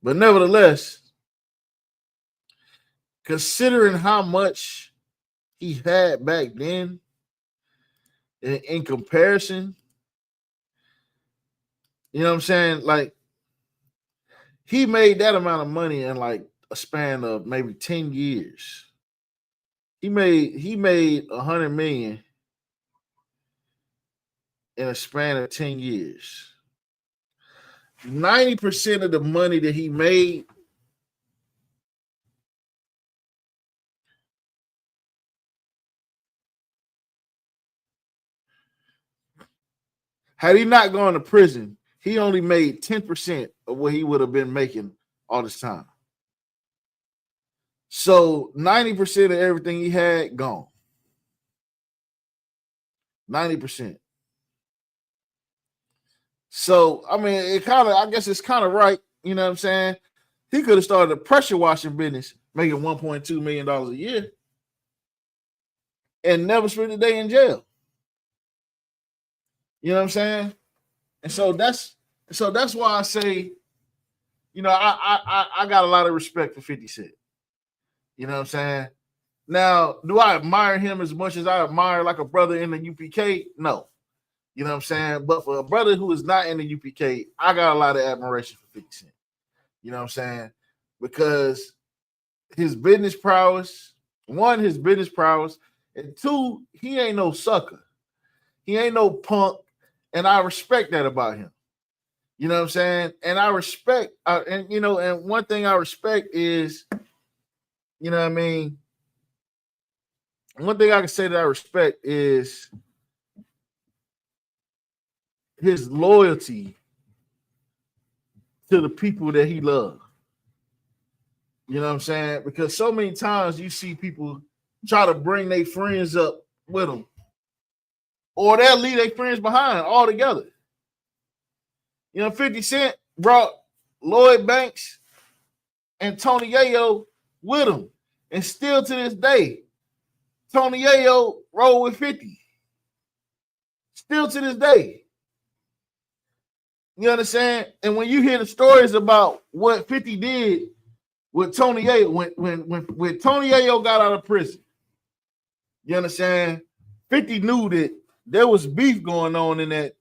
But nevertheless, considering how much he had back then in comparison, you know what I'm saying? Like, He made that amount of money in like a span of maybe 10 years. He made 100 million in a span of 10 years. 90% of the money that he made had he not gone to prison, he only made 10% of what he would have been making all this time. So 90% of everything he had gone. 90%. So I mean, I guess it's kind of right. You know what I'm saying? He could have started a pressure washing business, making $1.2 million a year, and never spent a day in jail. You know what I'm saying? And so that's why I say, I got a lot of respect for 50 Cent. You know what I'm saying? Now, do I admire him as much as I admire like a brother in the UPK? No. You know what I'm saying? But for a brother who is not in the UPK, I got a lot of admiration for 50 Cent. You know what I'm saying? Because his business prowess, one, his business prowess, and two, he ain't no sucker. He ain't no punk. And I respect that about him. You know what I'm saying? And I respect, and one thing I respect is, you know what I mean? One thing I can say that I respect is his loyalty to the people that he loves. You know what I'm saying? Because so many times you see people try to bring their friends up with them, or they'll leave their friends behind altogether. 50 Cent brought Lloyd Banks and Tony Yayo with him. And still to this day, Tony Yayo roll with 50. Still to this day. You understand? And when you hear the stories about what 50 did with Tony Yayo, when Tony Yayo got out of prison, you understand? 50 knew that there was beef going on in that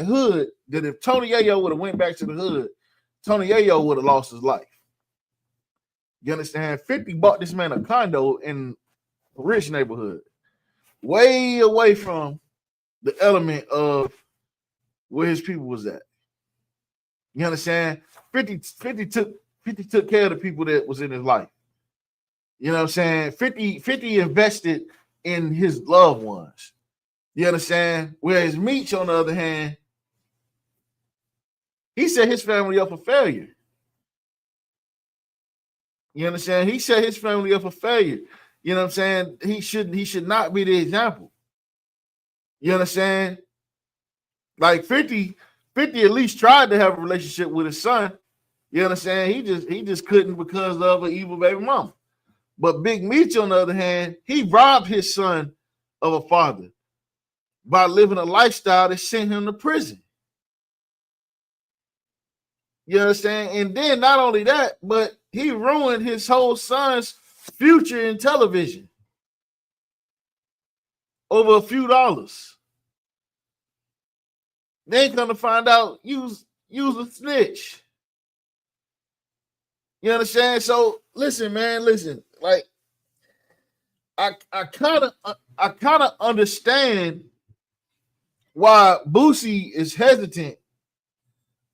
hood, that if Tony Yayo would have went back to the hood, Tony Yayo would have lost his life. You understand? 50 bought this man a condo in a rich neighborhood, way away from the element of where his people was at. You understand? 50 took care of the people that was in his life. You know what I'm saying? 50 invested in his loved ones. You understand? Whereas Meech, on the other hand, he set his family up for failure. You understand? He set his family up for failure. You know what I'm saying? He should not be the example. You understand? Like 50 at least tried to have a relationship with his son. You understand? He just couldn't because of an evil baby mama. But Big Meech, on the other hand, he robbed his son of a father by living a lifestyle that sent him to prison. You understand? And then not only that, but he ruined his whole son's future in television over a few dollars. They ain't gonna find out use a snitch. You understand? So listen, man, listen. Like I kind of understand why Boosie is hesitant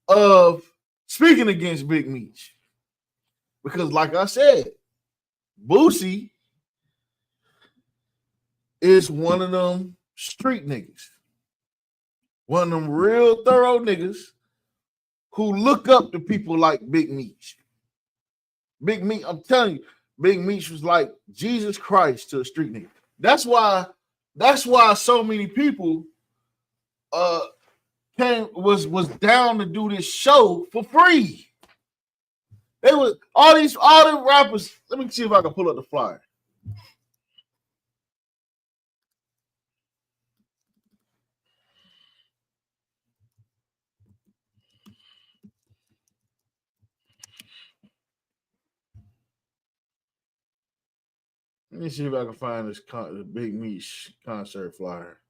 of speaking against Big Meech. Because like I said, Boosie is one of them street niggas. One of them real thorough niggas who look up to people like Big Meech. Big Meech, I'm telling you, Big Meech was like Jesus Christ to a street nigga. That's why so many people was down to do this show for free. They was all the rappers. Let me see if I can pull up the flyer. Let me see if I can find this Big Meech concert flyer.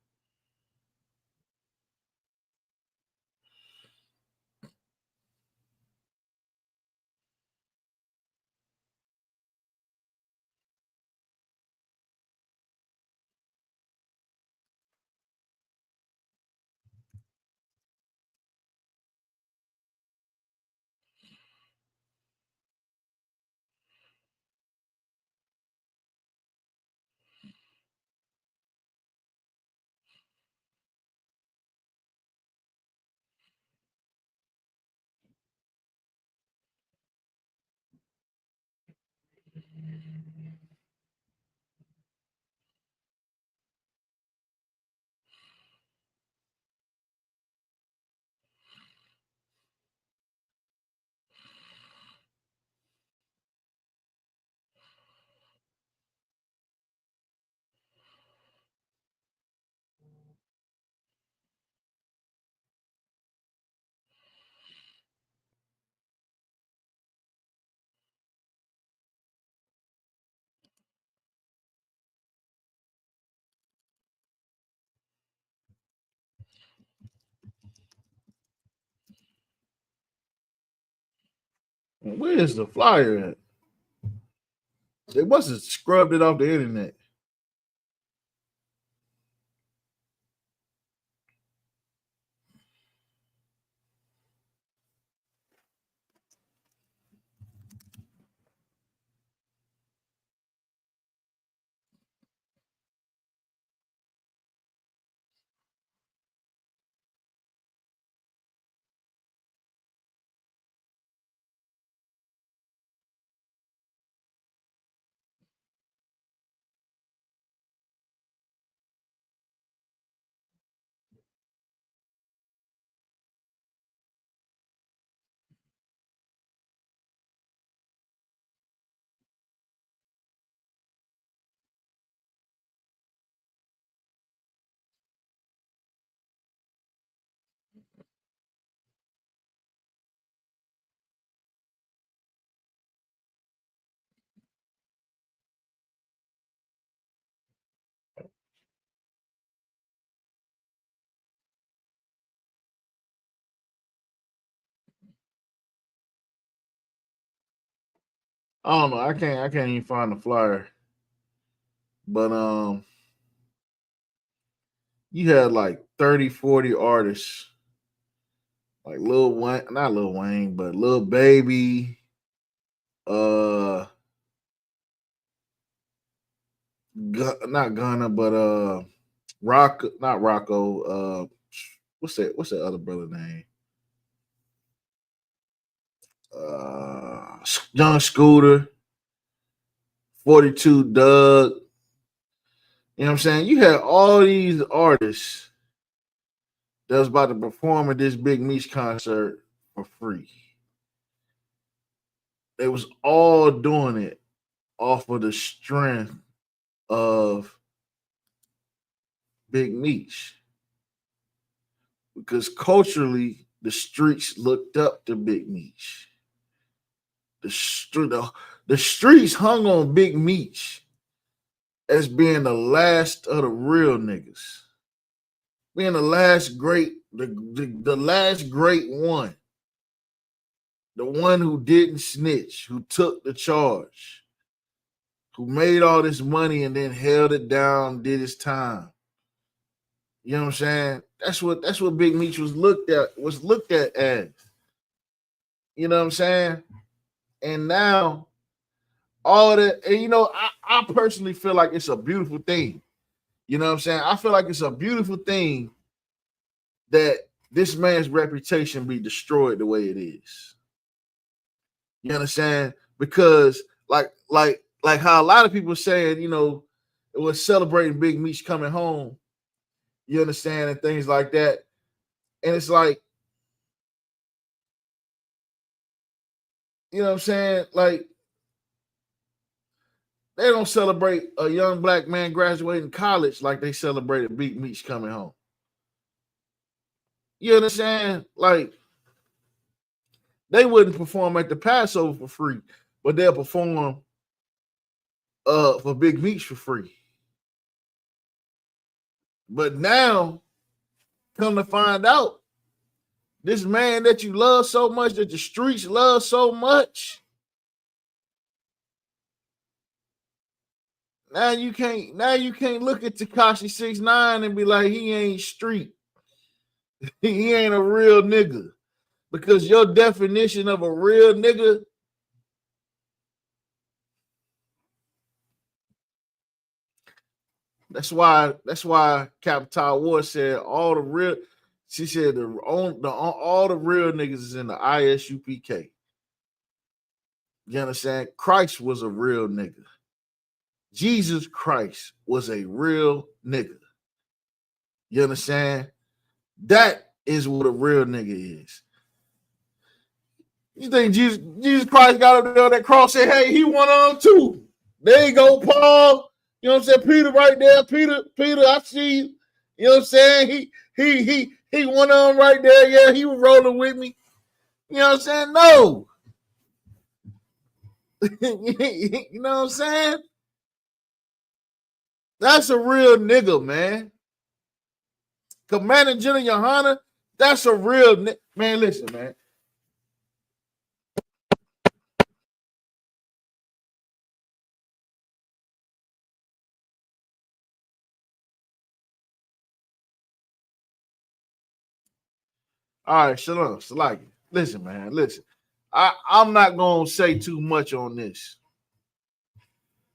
Where's the flyer at? They must have scrubbed it off the internet. I don't know. I can't even find the flyer. But you had like 30, 40 artists. Like Lil Wayne, not Lil Wayne, but Lil Baby, uh not Gunna, but Rock, not Rocco, what's that other brother name? Young Scooter, 42 Doug. You know what I'm saying? You had all these artists that was about to perform at this big Meech concert for free. They was all doing it off of the strength of Big Meech. Because culturally, the streets looked up to Big Meech. The streets hung on Big Meech as being the last of the real niggas, being the last great, the last great one, the one who didn't snitch, who took the charge, who made all this money and then held it down, did his time. You know what I'm saying? That's what Big Meech was looked at as. You know what I'm saying? And now all that, and I personally feel like it's a beautiful thing. You know what I'm saying? I feel like it's a beautiful thing that this man's reputation be destroyed the way it is. You understand? Because like how a lot of people saying, it was celebrating Big Meech coming home. You understand, and things like that. And it's like, you know what I'm saying? Like, they don't celebrate a young black man graduating college like they celebrated Big Meech coming home. You understand? Like, they wouldn't perform at the Passover for free, but they'll perform for Big Meech for free. But now, come to find out, this man that you love so much, that the streets love so much, now you can't look at Tekashi 6ix9ine and be like, he ain't street. He ain't a real nigga. Because your definition of a real nigga, that's why Capital War said all the real, she said all the real niggas is in the ISUPK. You understand? Christ was a real nigga. Jesus Christ was a real nigga. You understand? That is what a real nigga is. You think Jesus Christ got up there on that cross and said, hey, he went on too. There you go, Paul. You know what I'm saying? Peter right there. Peter, I see you. You know what I'm saying? He went on right there. Yeah, he was rolling with me. You know what I'm saying? No. You know what I'm saying? That's a real nigga, man. Commander General Yohana, that's a real man. Listen, man. All right, shalom, Salaki. Listen, man. Listen, I'm not gonna say too much on this,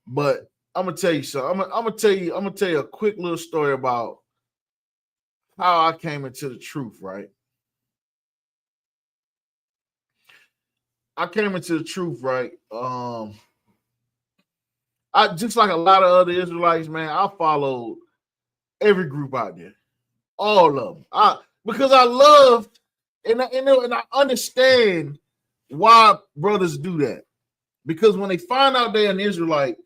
but I'm gonna tell you something. I'm gonna tell you a quick little story about how I came into the truth. Right, I came into the truth. Right, I just like a lot of other Israelites, man. I followed every group out there, all of them. Because I loved and I understand why brothers do that. Because when they find out they're an Israelite,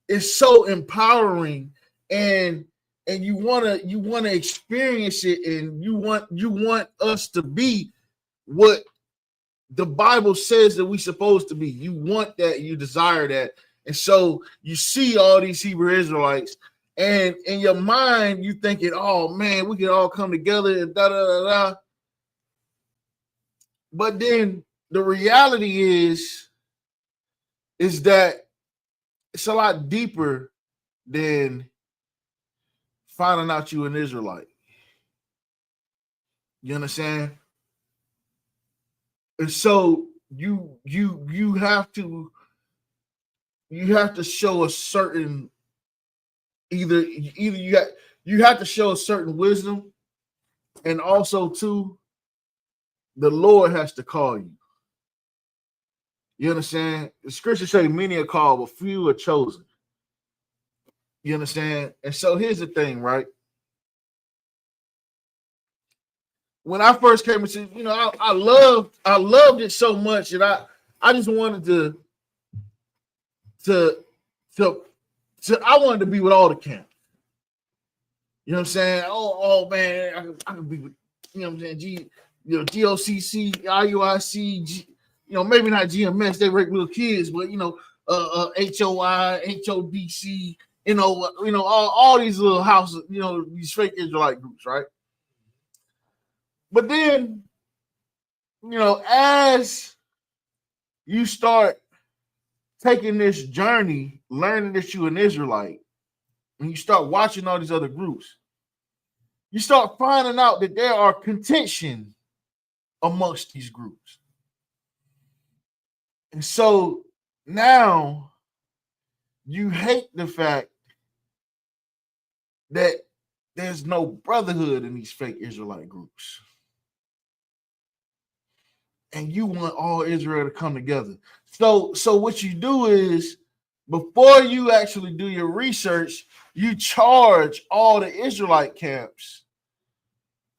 it's so empowering, and you wanna experience it, and you want us to be what the Bible says that we're supposed to be. You want that, you desire that. And so you see all these Hebrew Israelites, and in your mind, you thinking, oh man, we can all come together and da da da da. But then the reality is that it's a lot deeper than finding out you an Israelite. You understand? And so you have to show a certain either you have to show a certain wisdom, and also too, the Lord has to call you. You understand? The scriptures say many are called, but few are chosen. You understand? And so here's the thing, right? When I first came into, I loved it so much, and I just wanted to I wanted to be with all the camps. You know what I'm saying? Oh man, I can be with, you know what I'm saying? GOCC, IUIC, maybe not GMS, they wreck little kids, but HOI, HODC, all these little houses, these fake Israelite groups, right? But then, as you start taking this journey, learning that you're an Israelite, and you start watching all these other groups, you start finding out that there are contention amongst these groups. And so now you hate the fact that there's no brotherhood in these fake Israelite groups. And you want all Israel to come together. So what you do is, before you actually do your research, you charge all the Israelite camps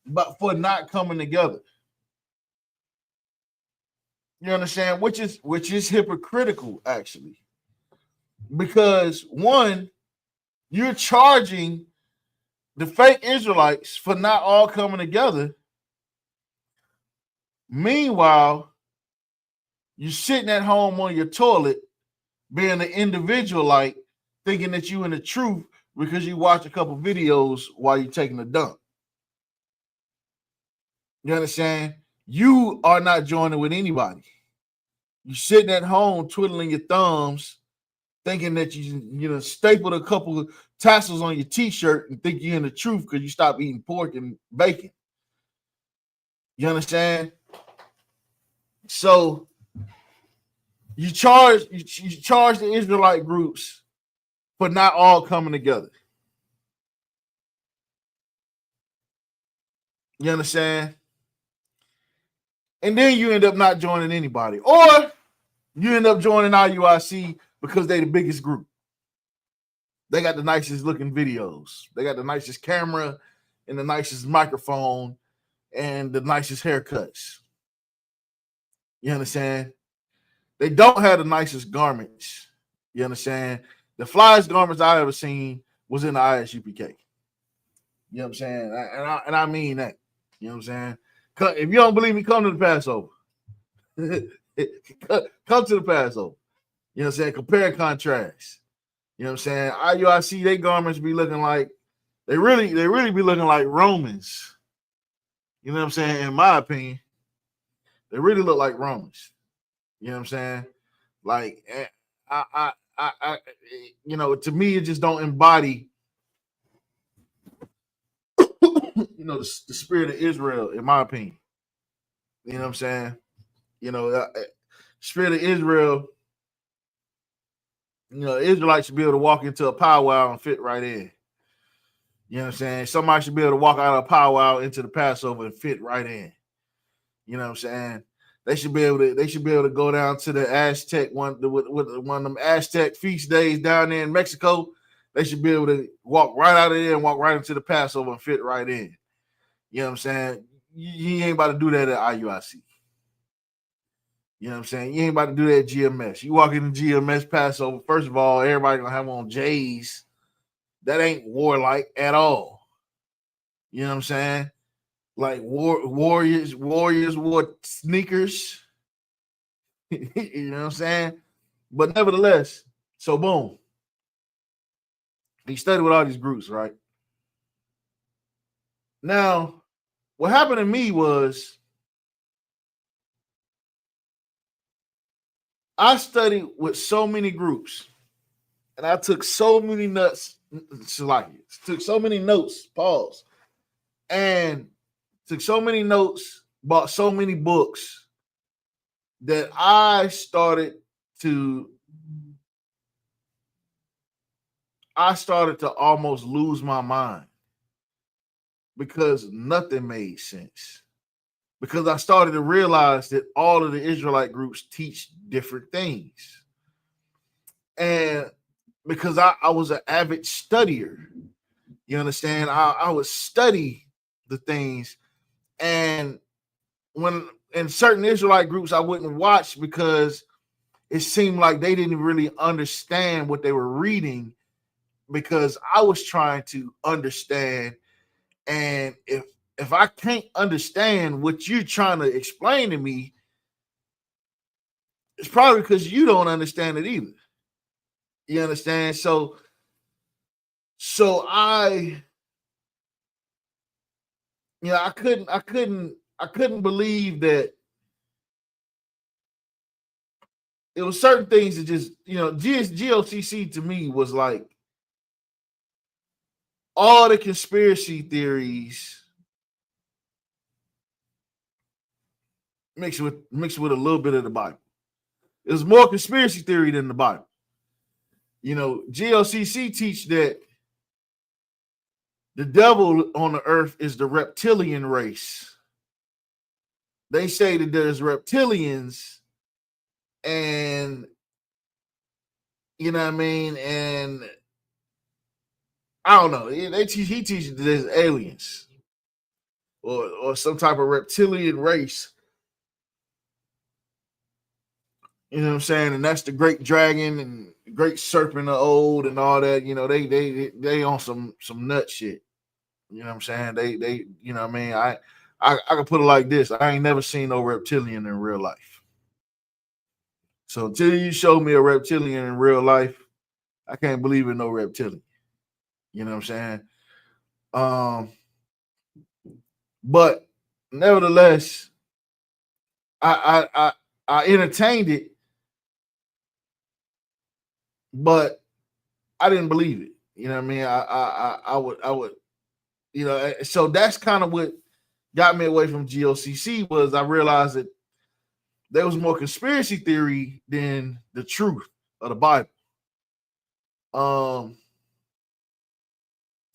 but for not coming together. You understand? Which is hypocritical, actually. Because one, you're charging the fake Israelites for not all coming together. Meanwhile, you're sitting at home on your toilet, being an individualite, thinking that you in the truth because you watch a couple videos while you're taking a dump. You understand? You are not joining with anybody. You're sitting at home twiddling your thumbs, thinking that you stapled a couple of tassels on your t-shirt and think you're in the truth because you stopped eating pork and bacon. You understand? So you charge the Israelite groups for not all coming together. You understand? And then you end up not joining anybody. Or You end up joining IUIC because they the biggest group. They got the nicest looking videos. They got the nicest camera and the nicest microphone and the nicest haircuts. You understand? They don't have the nicest garments. You understand? The flyest garments I ever seen was in the ISUPK. You know what I'm saying? And I mean that. You know what I'm saying? If you don't believe me, come to the Passover. Come to the Passover. You know what I'm saying? Compare and contrast. You know what I'm saying? IUIC, they garments be looking like they really be looking like Romans. You know what I'm saying? In my opinion, they really look like Romans. You know what I'm saying? Like I you know, to me, it just don't embody you know the spirit of Israel, in my opinion. You know what I'm saying? You know, spirit of Israel. You know, Israelites should be able to walk into a powwow and fit right in. You know what I'm saying? Somebody should be able to walk out of a powwow into the Passover and fit right in. You know what I'm saying? They should be able to go down to the Aztec one with one of them Aztec feast days down there in Mexico. They should be able to walk right out of there and walk right into the Passover and fit right in. You know what I'm saying? You ain't about to do that at IUIC. You know what I'm saying? You ain't about to do that at GMS. You walk into GMS Passover, first of all, everybody gonna have on J's. That ain't warlike at all. You know what I'm saying? Like warriors wore sneakers. You know what I'm saying? But nevertheless, so boom. He studied with all these groups, right? Now, what happened to me was I studied with so many groups and I took so many took so many notes, pause, and took so many notes, bought so many books that I started to almost lose my mind because nothing made sense. Because I started to realize that all of the Israelite groups teach different things. And because I was an avid studier, you understand? I would study the things. And when in certain Israelite groups, I wouldn't watch because it seemed like they didn't really understand what they were reading because I was trying to understand. And if I can't understand what you're trying to explain to me, it's probably because you don't understand it either. You understand? So I I couldn't believe that it was certain things that just, GOCC to me was like all the conspiracy theories mixed with a little bit of the Bible. It was more conspiracy theory than the Bible. You know, GOCC teach that the devil on the earth is the reptilian race. They say that there's reptilians and you know what I mean, and I don't know. He teaches that there's aliens or some type of reptilian race. You know what I'm saying? And that's the great dragon and great serpent of old and all that. You know, they on some nut shit. You know what I'm saying? They you know what I mean? I can put it like this. I ain't never seen no reptilian in real life. So until you show me a reptilian in real life, I can't believe in no reptilian. You know what I'm saying? But nevertheless, I entertained it, but I didn't believe it. You know what I mean? I would, so that's kind of what got me away from GOCC was I realized that there was more conspiracy theory than the truth of the Bible.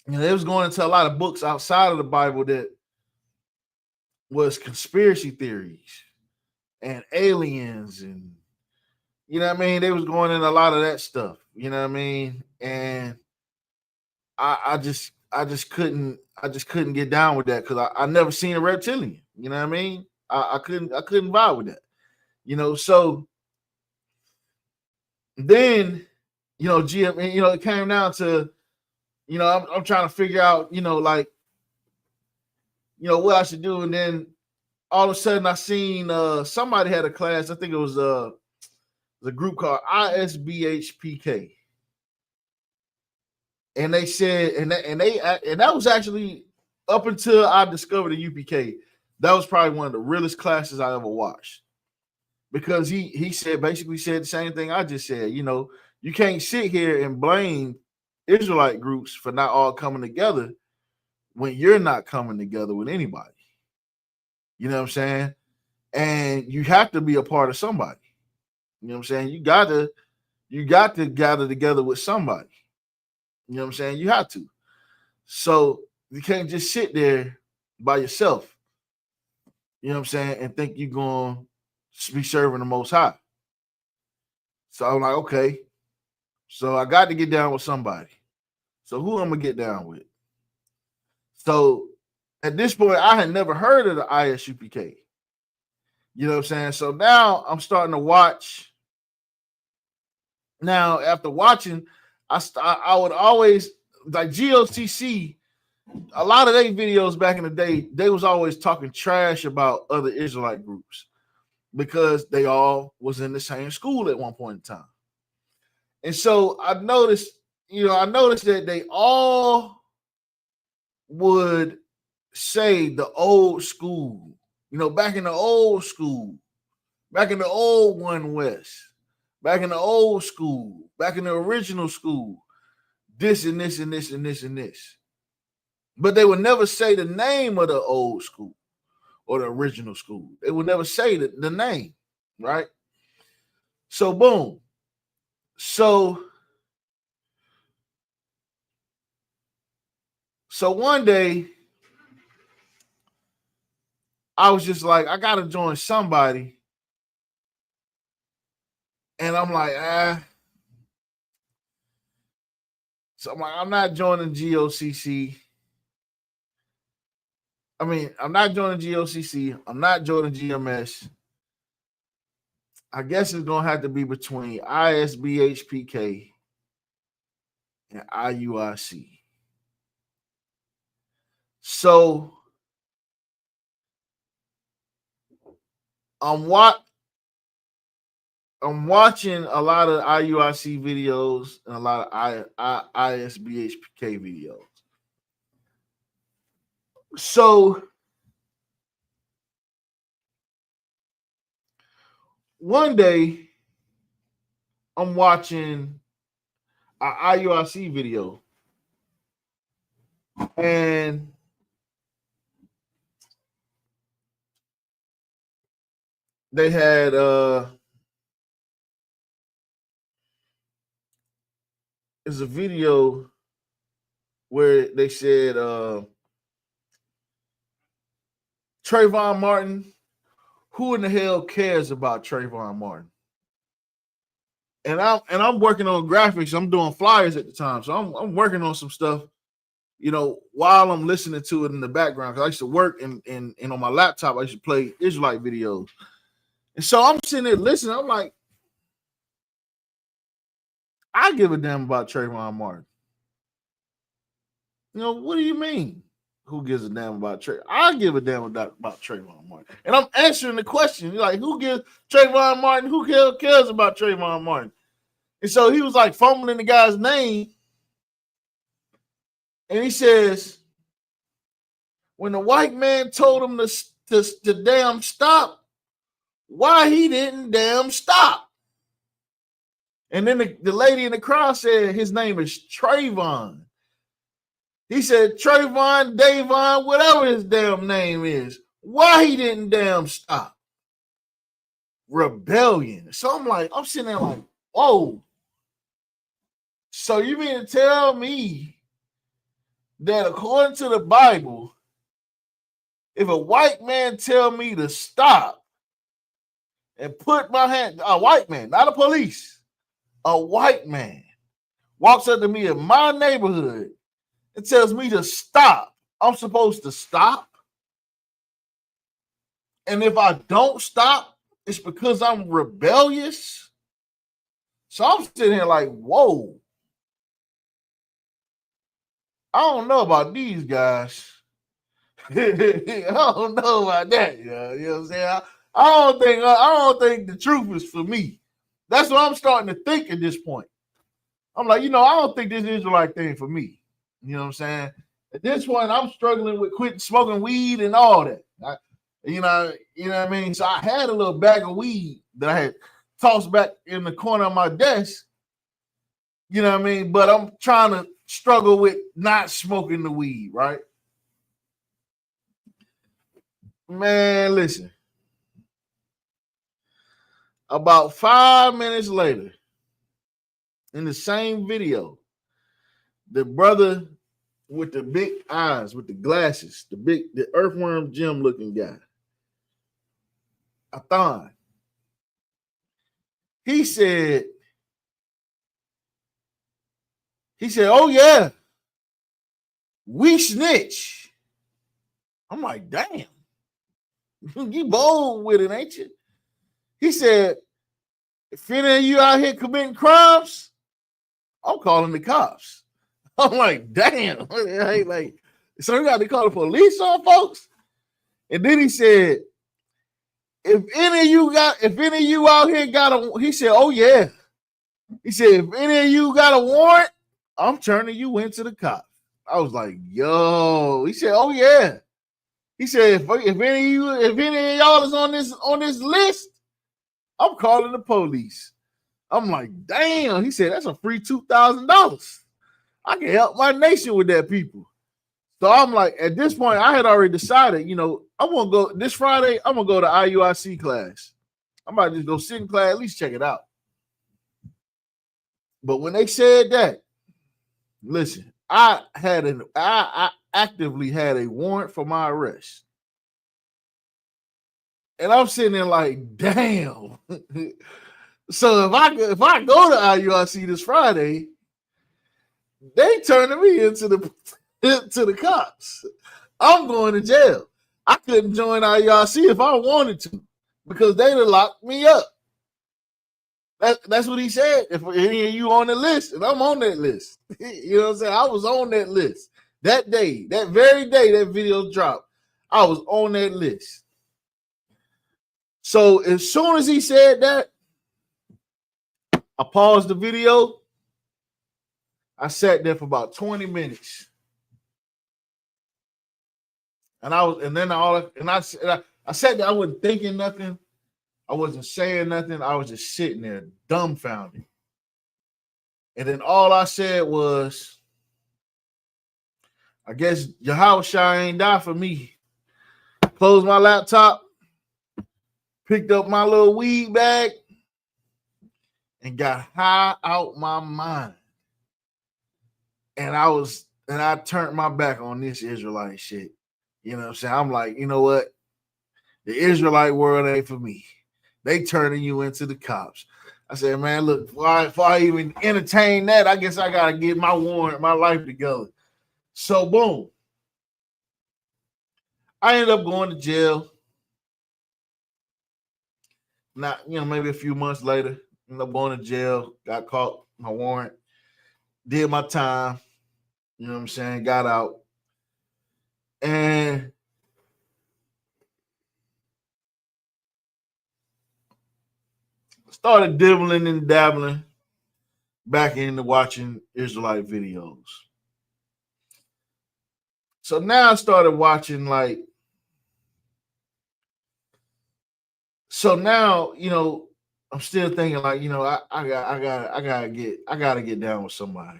They was going into a lot of books outside of the Bible that was conspiracy theories and aliens and You know what I mean? They was going in a lot of that stuff. You know what I mean? And I just couldn't get down with that because I never seen a reptilian. You know what I mean? I couldn't vibe with that. So then GM, it came down to I'm trying to figure out like what I should do, and then all of a sudden I seen somebody had a class. I think it was the group called ISBHPK, and they said, and that was actually up until I discovered the UPK. That was probably one of the realest classes I ever watched, because he basically said the same thing I just said. You can't sit here and blame Israelite groups for not all coming together when you're not coming together with anybody. You know what I'm saying? And you have to be a part of somebody. You know what I'm saying? You got to gather together with somebody. You know what I'm saying? You have to. So you can't just sit there by yourself. You know what I'm saying? And think you're going to be serving the Most High. So I'm like, okay. So I got to get down with somebody. So who I'm going to get down with? So at this point, I had never heard of the ISUPK. You know what I'm saying? So now I'm starting to watch. Now, after watching, I would always, like GOCC, a lot of their videos back in the day, they was always talking trash about other Israelite groups because they all was in the same school at one point in time. And so I noticed that they all would say the old school, back in the old school, back in the old One West, back in the old school, back in the original school, this and this and this and this and this. But they would never say the name of the old school or the original school. They would never say the name, right? So boom. So one day I was just like, I gotta join somebody. And I'm like, So I'm like, I'm not joining GOCC. I mean, I'm not joining GOCC. I'm not joining GMS. I guess it's gonna have to be between ISBHPK and IUIC. So I'm watching a lot of IUIC videos and a lot of ISBHPK videos. So one day I'm watching an IUIC video, and they had there's a video where they said Trayvon Martin, who in the hell cares about Trayvon Martin? And I'm working on graphics. I'm doing flyers at the time, so I'm working on some stuff, while I'm listening to it in the background. Because I used to work and on my laptop I used to play Israelite videos, and so I'm sitting there listening. I'm like, I give a damn about Trayvon Martin. What do you mean? Who gives a damn about Trayvon? I give a damn about Trayvon Martin. And I'm answering the question. Like, who gives Trayvon Martin? Who cares about Trayvon Martin? And so he was like fumbling the guy's name. And he says, when the white man told him to damn stop, why he didn't damn stop? And then the lady in the crowd said his name is Trayvon. He said, Trayvon, Davon, whatever his damn name is, why he didn't damn stop? Rebellion. So I'm sitting there like, whoa. So you mean to tell me that according to the Bible, if a white man tell me to stop and put my hand, a white man, not a police, a white man walks up to me in my neighborhood and tells me to stop. I'm supposed to stop. And if I don't stop, it's because I'm rebellious. So I'm sitting here like, whoa. I don't know about these guys. I don't know about that. You know what I'm saying? I don't think the truth is for me. That's what I'm starting to think at this point. I'm like, I don't think this Israelite thing for me. You know what I'm saying? At this point, I'm struggling with quitting smoking weed and all that. You know what I mean? So I had a little bag of weed that I had tossed back in the corner of my desk. You know what I mean? But I'm trying to struggle with not smoking the weed, right? Man, listen. About 5 minutes later, in the same video, the brother with the big eyes, with the glasses, the earthworm Jim looking guy, Athan, he said, oh yeah, we snitch. I'm like, damn, you bold with it, ain't you? He said, if any of you out here committing crimes, I'm calling the cops. I'm like, damn. Like, so we got to call the police on folks. And then he said, if any of you out here he said, oh yeah. He said, if any of you got a warrant, I'm turning you into the cops. I was like, yo. He said, oh yeah. He said, if any of y'all is on this list, I'm calling the police. I'm like, damn. He said, that's a free $2,000. I can help my nation with that, people. So I'm like, at this point, I had already decided, I'm going to go this Friday. I'm going to go to IUIC class. I'm about to just go sit in class, at least check it out. But when they said that, listen, I actively had a warrant for my arrest. And I'm sitting there like, damn. So if I go to IUIC this Friday, they turning me into the cops. I'm going to jail. I couldn't join IUIC if I wanted to because they'd have locked me up. That's what he said. If any of you on the list, and I'm on that list, you know what I'm saying? I was on that list that day, that very day that video dropped. I was on that list. So as soon as he said that, I paused the video. I sat there for about 20 minutes. And I sat there, I wasn't thinking nothing. I wasn't saying nothing. I was just sitting there dumbfounded. And then all I said was, I guess Yahushua ain't die for me. Closed my laptop, picked up my little weed bag, and got high out my mind. And I turned my back on this Israelite shit. You know what I'm saying? I'm like, you know what? The Israelite world ain't for me. They turning you into the cops. I said, man, look, before I even entertain that, I guess I got to get my warrant, my life together. So, boom. I ended up going to jail. Not, maybe a few months later, ended up going to jail, got caught, my warrant, did my time, you know what I'm saying, got out. And started dibbling and dabbling back into watching Israelite videos. So now I started watching so now, I'm still thinking I gotta get down with somebody.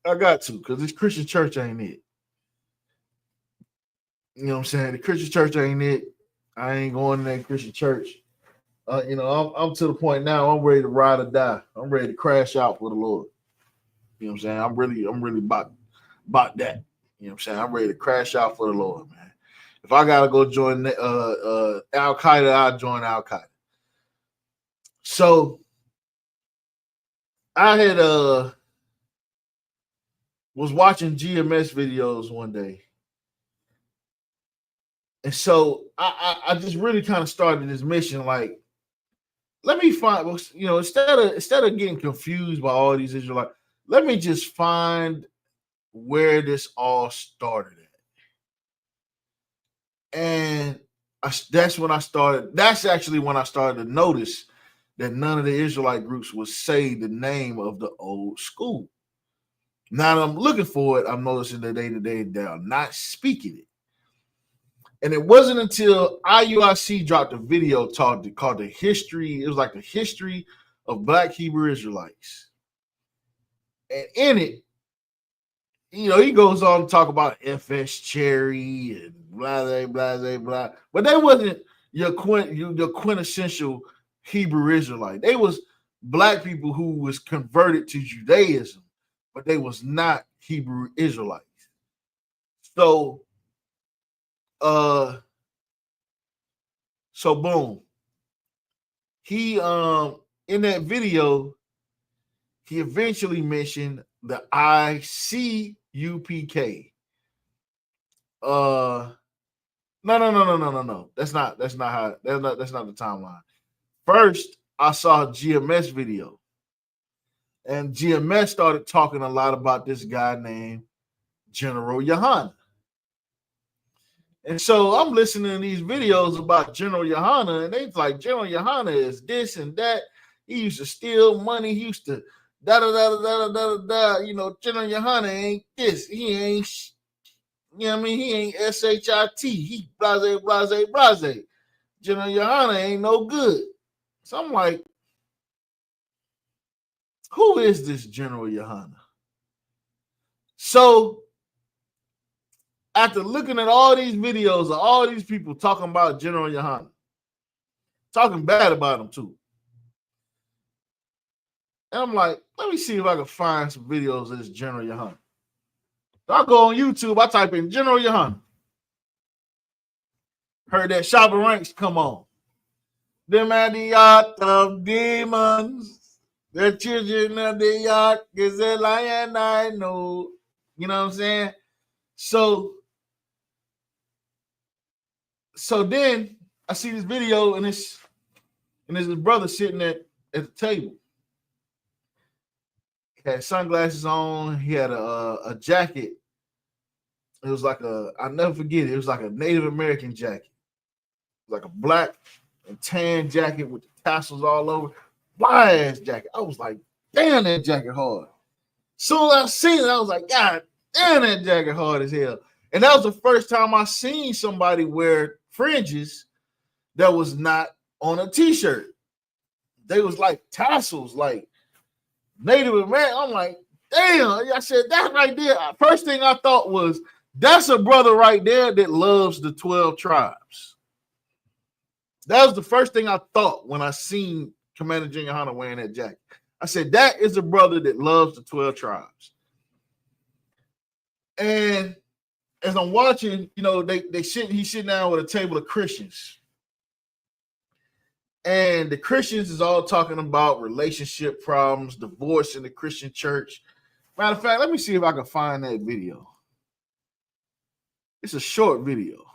I got to, because this Christian church ain't it. You know what I'm saying? The Christian church ain't it. I ain't going to that Christian church. I'm to the point now. I'm ready to ride or die. I'm ready to crash out for the Lord. You know what I'm saying? I'm really about that. You know what I'm saying? I'm ready to crash out for the Lord, man. If I gotta go join Al Qaeda, I joined Al Qaeda. So I had was watching GMS videos one day. And so I just really kind of started this mission, like, let me find, instead of getting confused by all these Israelites, let me just find where this all started at. And that's when I started. That's actually when I started to notice that none of the Israelite groups would say the name of the old school. Now that I'm looking for it, I'm noticing that they are not speaking it. And it wasn't until IUIC dropped a video called the history. It was like the history of Black Hebrew Israelites. And in it, he goes on to talk about F.S. Cherry and blah, blah, blah, blah, blah. But they wasn't your quintessential Hebrew Israelite. They was Black people who was converted to Judaism, but they was not Hebrew Israelites. So, boom. He in that video, he eventually mentioned the ICUPK. No. That's not the timeline. First, I saw a GMS video. And GMS started talking a lot about this guy named General Yohana. And so I'm listening to these videos about General Yohana, and they like, General Yohana is this and that. He used to steal money. He used to da da da da da da da. General Yohana ain't this. He ain't. He ain't SHIT. He blase. General Yohana ain't no good. So I'm like, who is this General Yohana? So after looking at all these videos of all these people talking about General Yohana, talking bad about him too, and I'm like, let me see if I can find some videos of this General Yohana. So I go on YouTube, I type in General Yohana. Heard that Shabba Ranks come on. Them at the art of demons. The children of the ark is a lion I know. You know what I'm saying? So then I see this video, and there's his brother sitting at the table. He had sunglasses on. He had a jacket. It was like I'll never forget it. It was like a Native American jacket. Like a black and tan jacket with the tassels all over. Fly ass jacket. I was like, damn, that jacket hard. Soon as I seen it, I was like, God damn, that jacket hard as hell. And that was the first time I seen somebody wear fringes that was not on a t-shirt. They was like tassels, like Native American. I'm like, damn. I said, that right there. First thing I thought was, that's a brother right there that loves the 12 tribes. That was the first thing I thought when I seen Commander Junior Hunter wearing that jacket. I said, that is a brother that loves the 12 tribes. And as I'm watching, he's sitting down with a table of Christians. And the Christians is all talking about relationship problems, divorce in the Christian church. Matter of fact, let me see if I can find that video. It's a short video.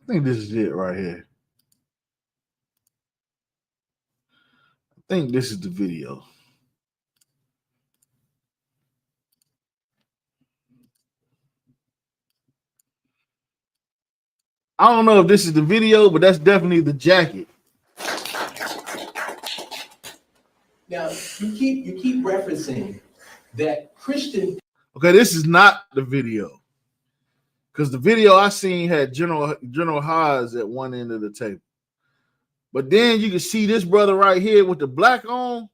I think this is it right here. think this is the video. I don't know if this is the video, but that's definitely the jacket. Now you keep referencing that Christian. Okay, this is not the video, because the video I seen had General Haas at one end of the table, but then you can see this brother right here with the black on,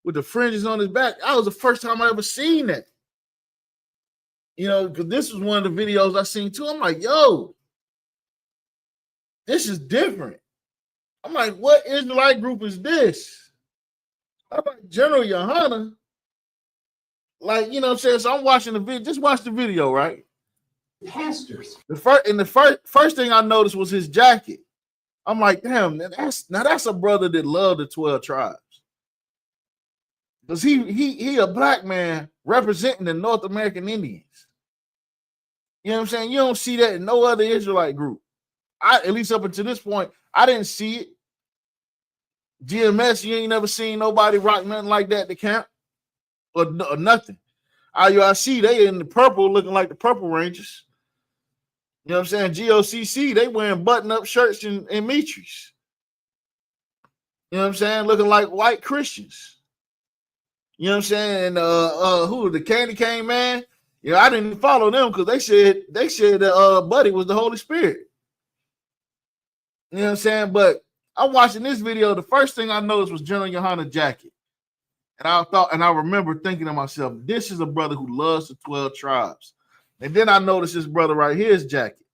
with the fringes on his back. That was the first time I ever seen that. You know, because this was one of the videos I seen too. I'm like, yo, this is different. I'm like, what Israelite group is this? I'm like, General Yohana. Like, you know what I'm saying? So I'm watching the video. Just watch the video, right? Pastors. The first thing I noticed was his jacket. I'm like, damn, that's a brother that loved the 12 tribes. Because he a black man representing the North American Indians. You know what I'm saying? You don't see that in no other Israelite group. At least up until this point, I didn't see it. GMS, you ain't never seen nobody rock nothing like that to camp or nothing. IUIC, they in the purple looking like the Purple Rangers. You know what I'm saying? GOCC, they wearing button-up shirts and Meech's. You know what I'm saying? Looking like white Christians. You know what I'm saying? And who, the Candy Cane Man? You know, I didn't even follow them because they said that Buddy was the Holy Spirit. You know what I'm saying? But I'm watching this video. The first thing I noticed was General Yohana jacket. And I remember thinking to myself, this is a brother who loves the 12 tribes. And then I noticed this brother right here's jacket.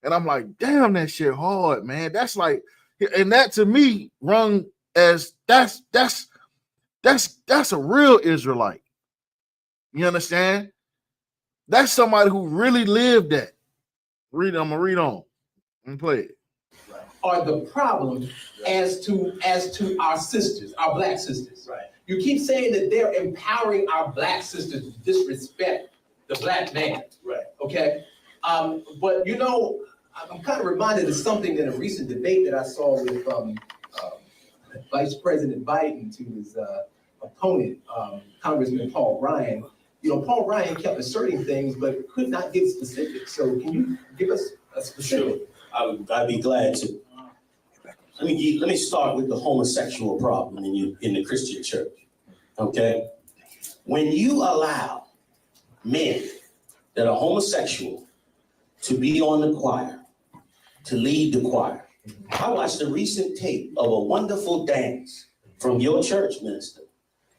And I'm like, damn, that shit hard, man. That's like, and that to me rung as that's a real Israelite. You understand? That's somebody who really lived that. I'm gonna read on and play it. Are the problem as to our sisters, our black sisters. Right. You keep saying that they're empowering our black sisters to disrespect the black man. Right. Okay. But you know, I'm kind of reminded of something in a recent debate that I saw with Vice President Biden to his opponent, Congressman Paul Ryan. You know, Paul Ryan kept asserting things, but could not give specifics. So can you give us a specific? Sure. I'd be glad to. Let me start with the homosexual problem in the Christian church. Okay, when you allow men that are homosexual to be on the choir, to lead the choir. I watched a recent tape of a wonderful dance from your church, minister,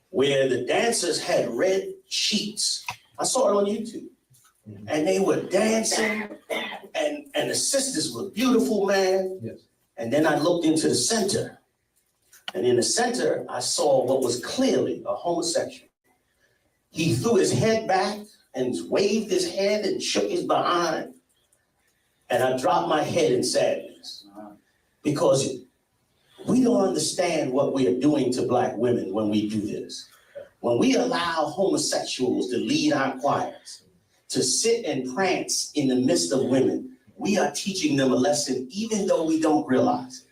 where the dancers had red sheets. I saw it on YouTube. And they were dancing, and the sisters were beautiful, man. Yes. And then I looked into the center, and in the center, I saw what was clearly a homosexual. He threw his head back and waved his head and shook his behind. And I dropped my head in sadness because we don't understand what we are doing to black women when we do this. When we allow homosexuals to lead our choirs, to sit and prance in the midst of women, we are teaching them a lesson even though we don't realize it.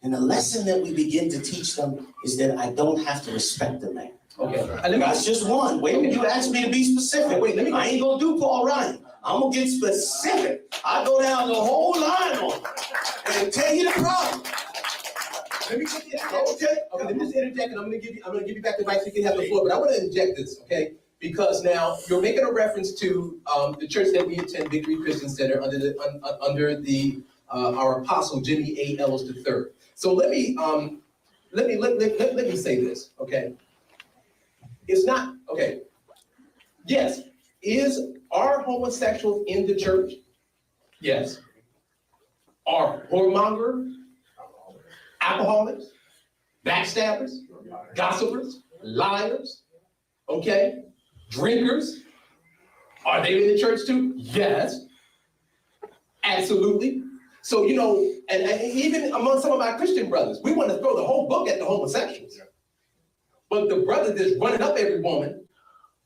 And the lesson that we begin to teach them is that I don't have to respect the man. Okay, that's just one. Wait, you asked me to be specific. Wait, I ain't gonna do Paul Ryan. I'm gonna get specific. I go down the whole line on and tell you the problem. Let me get okay. Let me just interject, and I'm gonna give you back the mic so you can have the floor. But I want to inject this, okay? Because now you're making a reference to the church that we attend, Victory Christian Center, under the our apostle Jimmy A. Ellis III. So let me say this, okay? It's not okay. Yes, are homosexuals in the church? Yes. Are whoremonger, alcoholics, backstabbers, gossipers, liars, okay, drinkers, are they in the church too? Yes, absolutely. So, you know, and even among some of my Christian brothers, we want to throw the whole book at the homosexuals. But the brother that's running up every woman,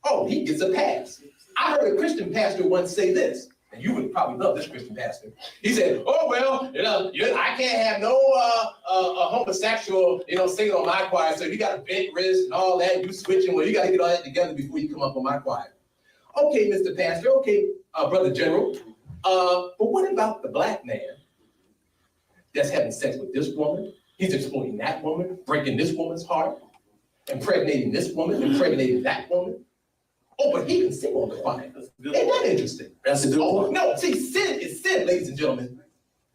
oh, he gets a pass. I heard a Christian pastor once say this. and you would probably love this Christian pastor. He said, "Oh well, I can't have no homosexual, singing on my choir. So you got a bent wrist and all that. You switching. Well, you got to get all that together before you come up on my choir." Okay, Mr. Pastor. Okay, Brother General. But what about the black man that's having sex with this woman? He's exploiting that woman, breaking this woman's heart, impregnating this woman, impregnating that woman. Oh, but he can sing on the choir. Ain't that interesting? That's a good one. No, see, sin is sin, ladies and gentlemen.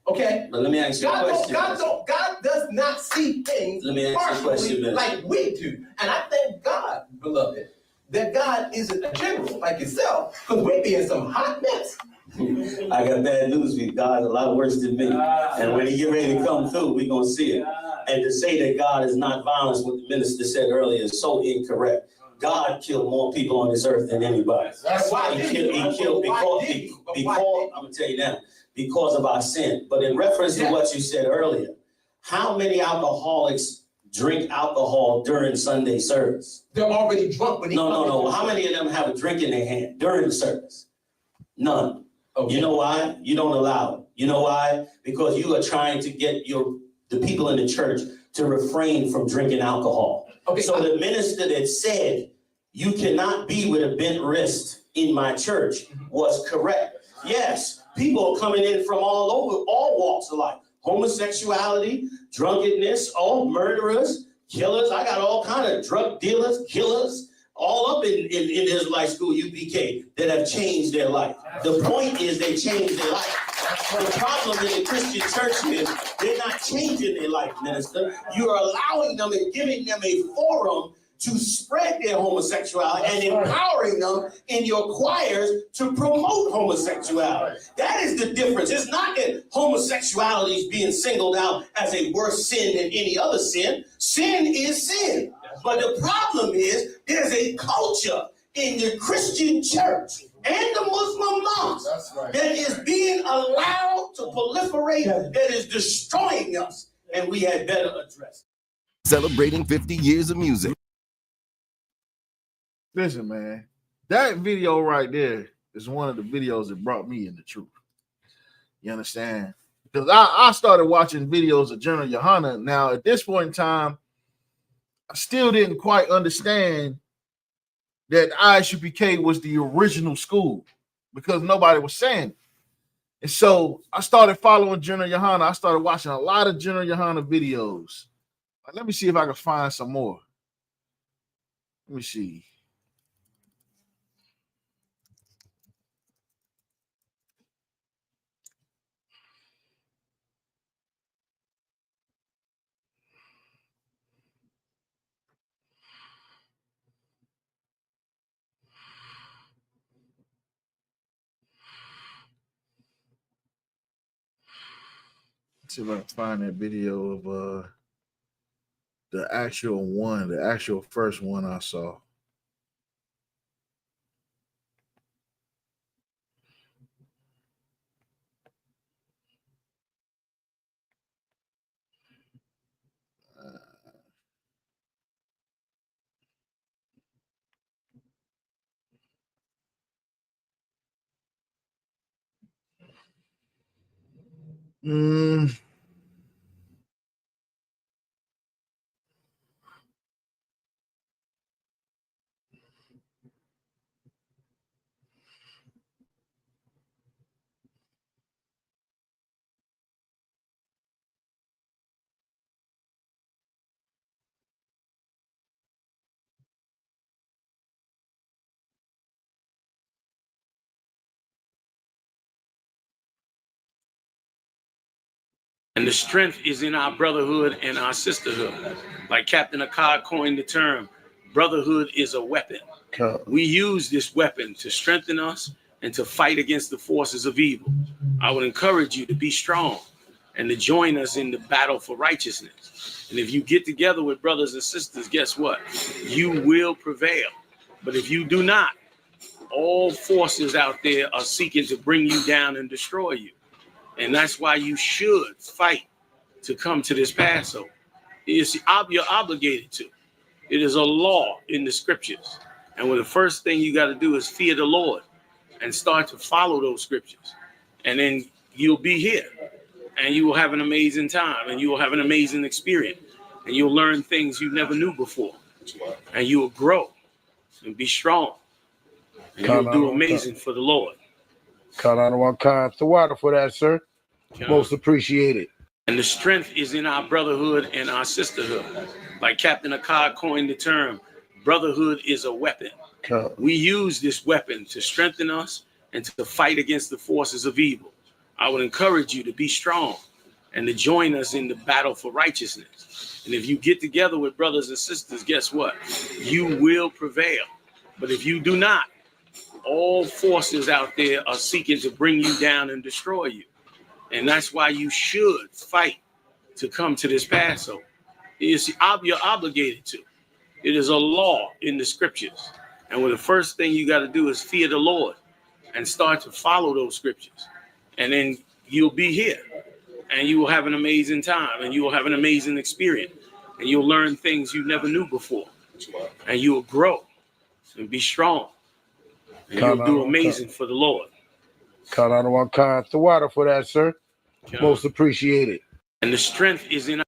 Okay? But let me ask you a question. God does not see things partially like we do. And I thank God, beloved, that God isn't a general like yourself, because we be in some hot mess. I got bad news for you. God's a lot worse than me. And when he get ready to come through, we're going to see it. And to say that God is not violence, what the minister said earlier, is so incorrect. God killed more people on this earth than anybody. That's why he killed because I'm going to tell you now, because of our sin. But in reference to what you said earlier, how many alcoholics drink alcohol during Sunday service? They're already drunk when No. How many of them have a drink in their hand during the service? None. Okay. You know why? You don't allow it. You know why? Because you are trying to get the people in the church to refrain from drinking alcohol. Okay. So the minister that said you cannot be with a bent wrist in my church was correct. Yes, people are coming in from all over, all walks of life. Homosexuality, drunkenness, all murderers, killers. I got all kind of drug dealers, killers, all up in Israelite School, UPK, that have changed their life. The point is they changed their life. The problem in the Christian church is they're not changing their life, minister. You are allowing them and giving them a forum to spread their homosexuality and empowering them in your choirs to promote homosexuality. That is the difference. It's not that homosexuality is being singled out as a worse sin than any other sin. Sin is sin. But the problem is there's a culture in the Christian church and the Muslim mosque that is being allowed to proliferate, that is destroying us, and we had better address it. Celebrating 50 years of music. Listen, man, that video right there is one of the videos that brought me into truth. You understand? Because I started watching videos of General Yohana. Now, at this point in time, I still didn't quite understand that ISUPK was the original school because nobody was saying it. And so I started following General Yohana. I started watching a lot of General Yohana videos. Let me see if I can find some more. Let me see. Let's see if I can find that video of the actual first one I saw. And the strength is in our brotherhood and our sisterhood. Like Captain Akkad coined the term, brotherhood is a weapon. We use this weapon to strengthen us and to fight against the forces of evil. I would encourage you to be strong and to join us in the battle for righteousness. And if you get together with brothers and sisters, guess what? You will prevail. But if you do not, all forces out there are seeking to bring you down and destroy you. And that's why you should fight to come to this Passover. You're obligated to. It is a law in the scriptures. And the first thing you got to do is fear the Lord and start to follow those scriptures. And then you'll be here and you will have an amazing time and you will have an amazing experience and you'll learn things you never knew before and you will grow and be strong and you'll do amazing for the Lord. Cut on one kind of water for that, sir. Most appreciated. And the strength is in our brotherhood and our sisterhood. Like Captain Akkad coined the term, brotherhood is a weapon. We use this weapon to strengthen us and to fight against the forces of evil. I would encourage you to be strong and to join us in the battle for righteousness. And if you get together with brothers and sisters, guess what? You will prevail. But if you do not, all forces out there are seeking to bring you down and destroy you. And that's why you should fight to come to this Passover. You're obligated to. It is a law in the scriptures. And the first thing you got to do is fear the Lord and start to follow those scriptures. And then you'll be here and you will have an amazing time and you will have an amazing experience and you'll learn things you never knew before and you will grow and be strong and you'll do amazing for the Lord. Cut on one kind of water for that, sir. Most appreciated. And the strength is in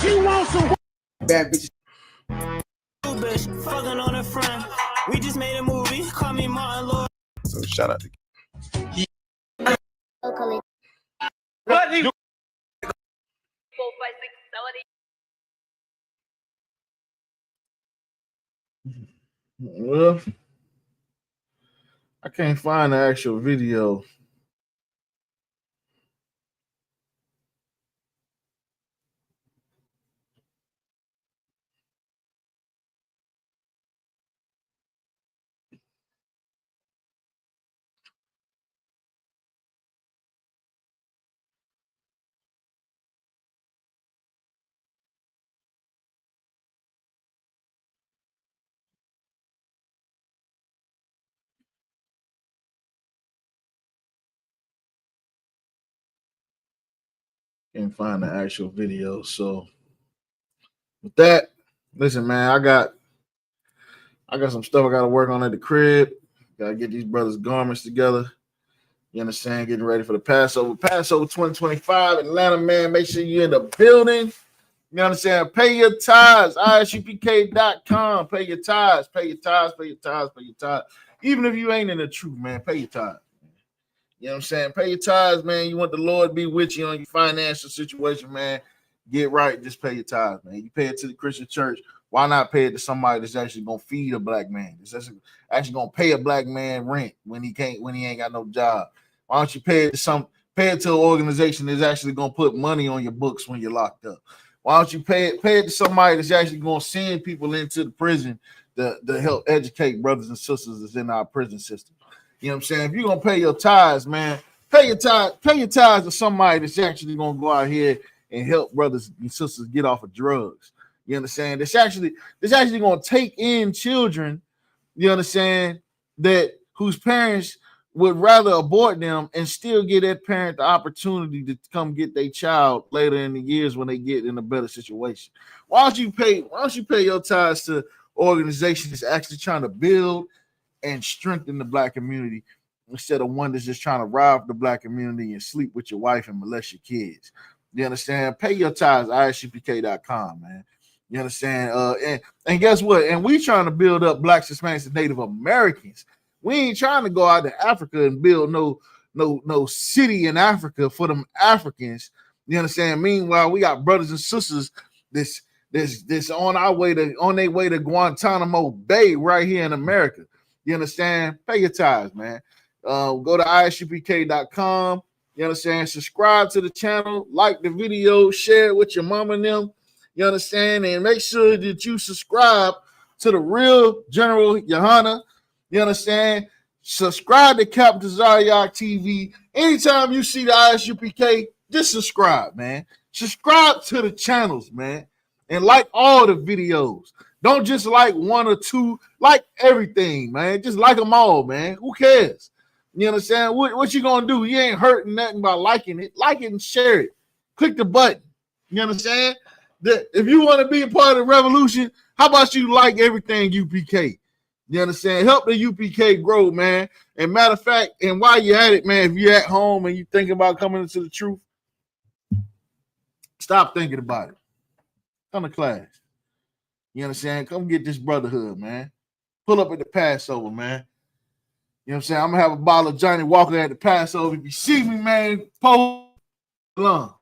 You want some bad bitches. bitch fucking on a friend. We just made a movie. Call me Martin Lord. So shout out to Well, I can't find the actual video. Can't find the actual video. So with that, listen, man, I got some stuff I gotta work on at the crib. Gotta get these brothers' garments together. You understand? Getting ready for the Passover. Passover 2025, Atlanta, man. Make sure you're in the building. You understand? Pay your tithes. ISUPK.com. Pay your tithes. Pay your tithes. Pay your tithes. Pay your tithes. Even if you ain't in the truth, man, pay your tithes. You know what I'm saying? Pay your tithes, man. You want the Lord to be with you on your financial situation, man. Get right. Just pay your tithes, man. You pay it to the Christian church. Why not pay it to somebody that's actually gonna feed a black man? That's actually gonna pay a black man rent when he ain't got no job. Why don't you pay it to an organization that's actually gonna put money on your books when you're locked up? Why don't you pay it to somebody that's actually gonna send people into the prison to help educate brothers and sisters that's in our prison system? You know what I'm saying? If you're gonna pay your tithes, man, pay your tithes to somebody that's actually gonna go out here and help brothers and sisters get off of drugs. You understand? It's actually gonna take in children, you understand, that whose parents would rather abort them and still give that parent the opportunity to come get their child later in the years when they get in a better situation. Why don't you pay your tithes to organizations that's actually trying to build and strengthen the black community instead of one that's just trying to rob the black community and sleep with your wife and molest your kids? You understand? Pay your tithes, ISUPK.com, man. You understand? And guess what? And we trying to build up Blacks, Hispanics, and Native Americans. We ain't trying to go out to Africa and build no city in Africa for them Africans. You understand? Meanwhile, we got brothers and sisters this on their way to Guantanamo Bay right here in America. You understand? Pay your tithes, man. Go to ISUPK.com. You understand? Subscribe to the channel, like the video, share it with your mama and them. You understand? And make sure that you subscribe to the Real General Yohana. You understand? Subscribe to Captain Zaryak TV. Anytime you see the ISUPK, just subscribe, man. Subscribe to the channels, man. And like all the videos. Don't just like one or two. Like everything, man. Just like them all, man. Who cares? You understand? What you gonna do? You ain't hurting nothing by liking it. Like it and share it. Click the button. You understand? if you want to be a part of the revolution, how about you like everything UPK? You understand? Help the UPK grow, man. And matter of fact, and while you're at it, man, if you're at home and you thinking about coming into the truth, stop thinking about it. Come to class. You understand? Come get this brotherhood, man. Pull up at the Passover, man. You know what I'm saying? I'm gonna have a bottle of Johnny Walker at the Passover. If you see me, man, post Elon.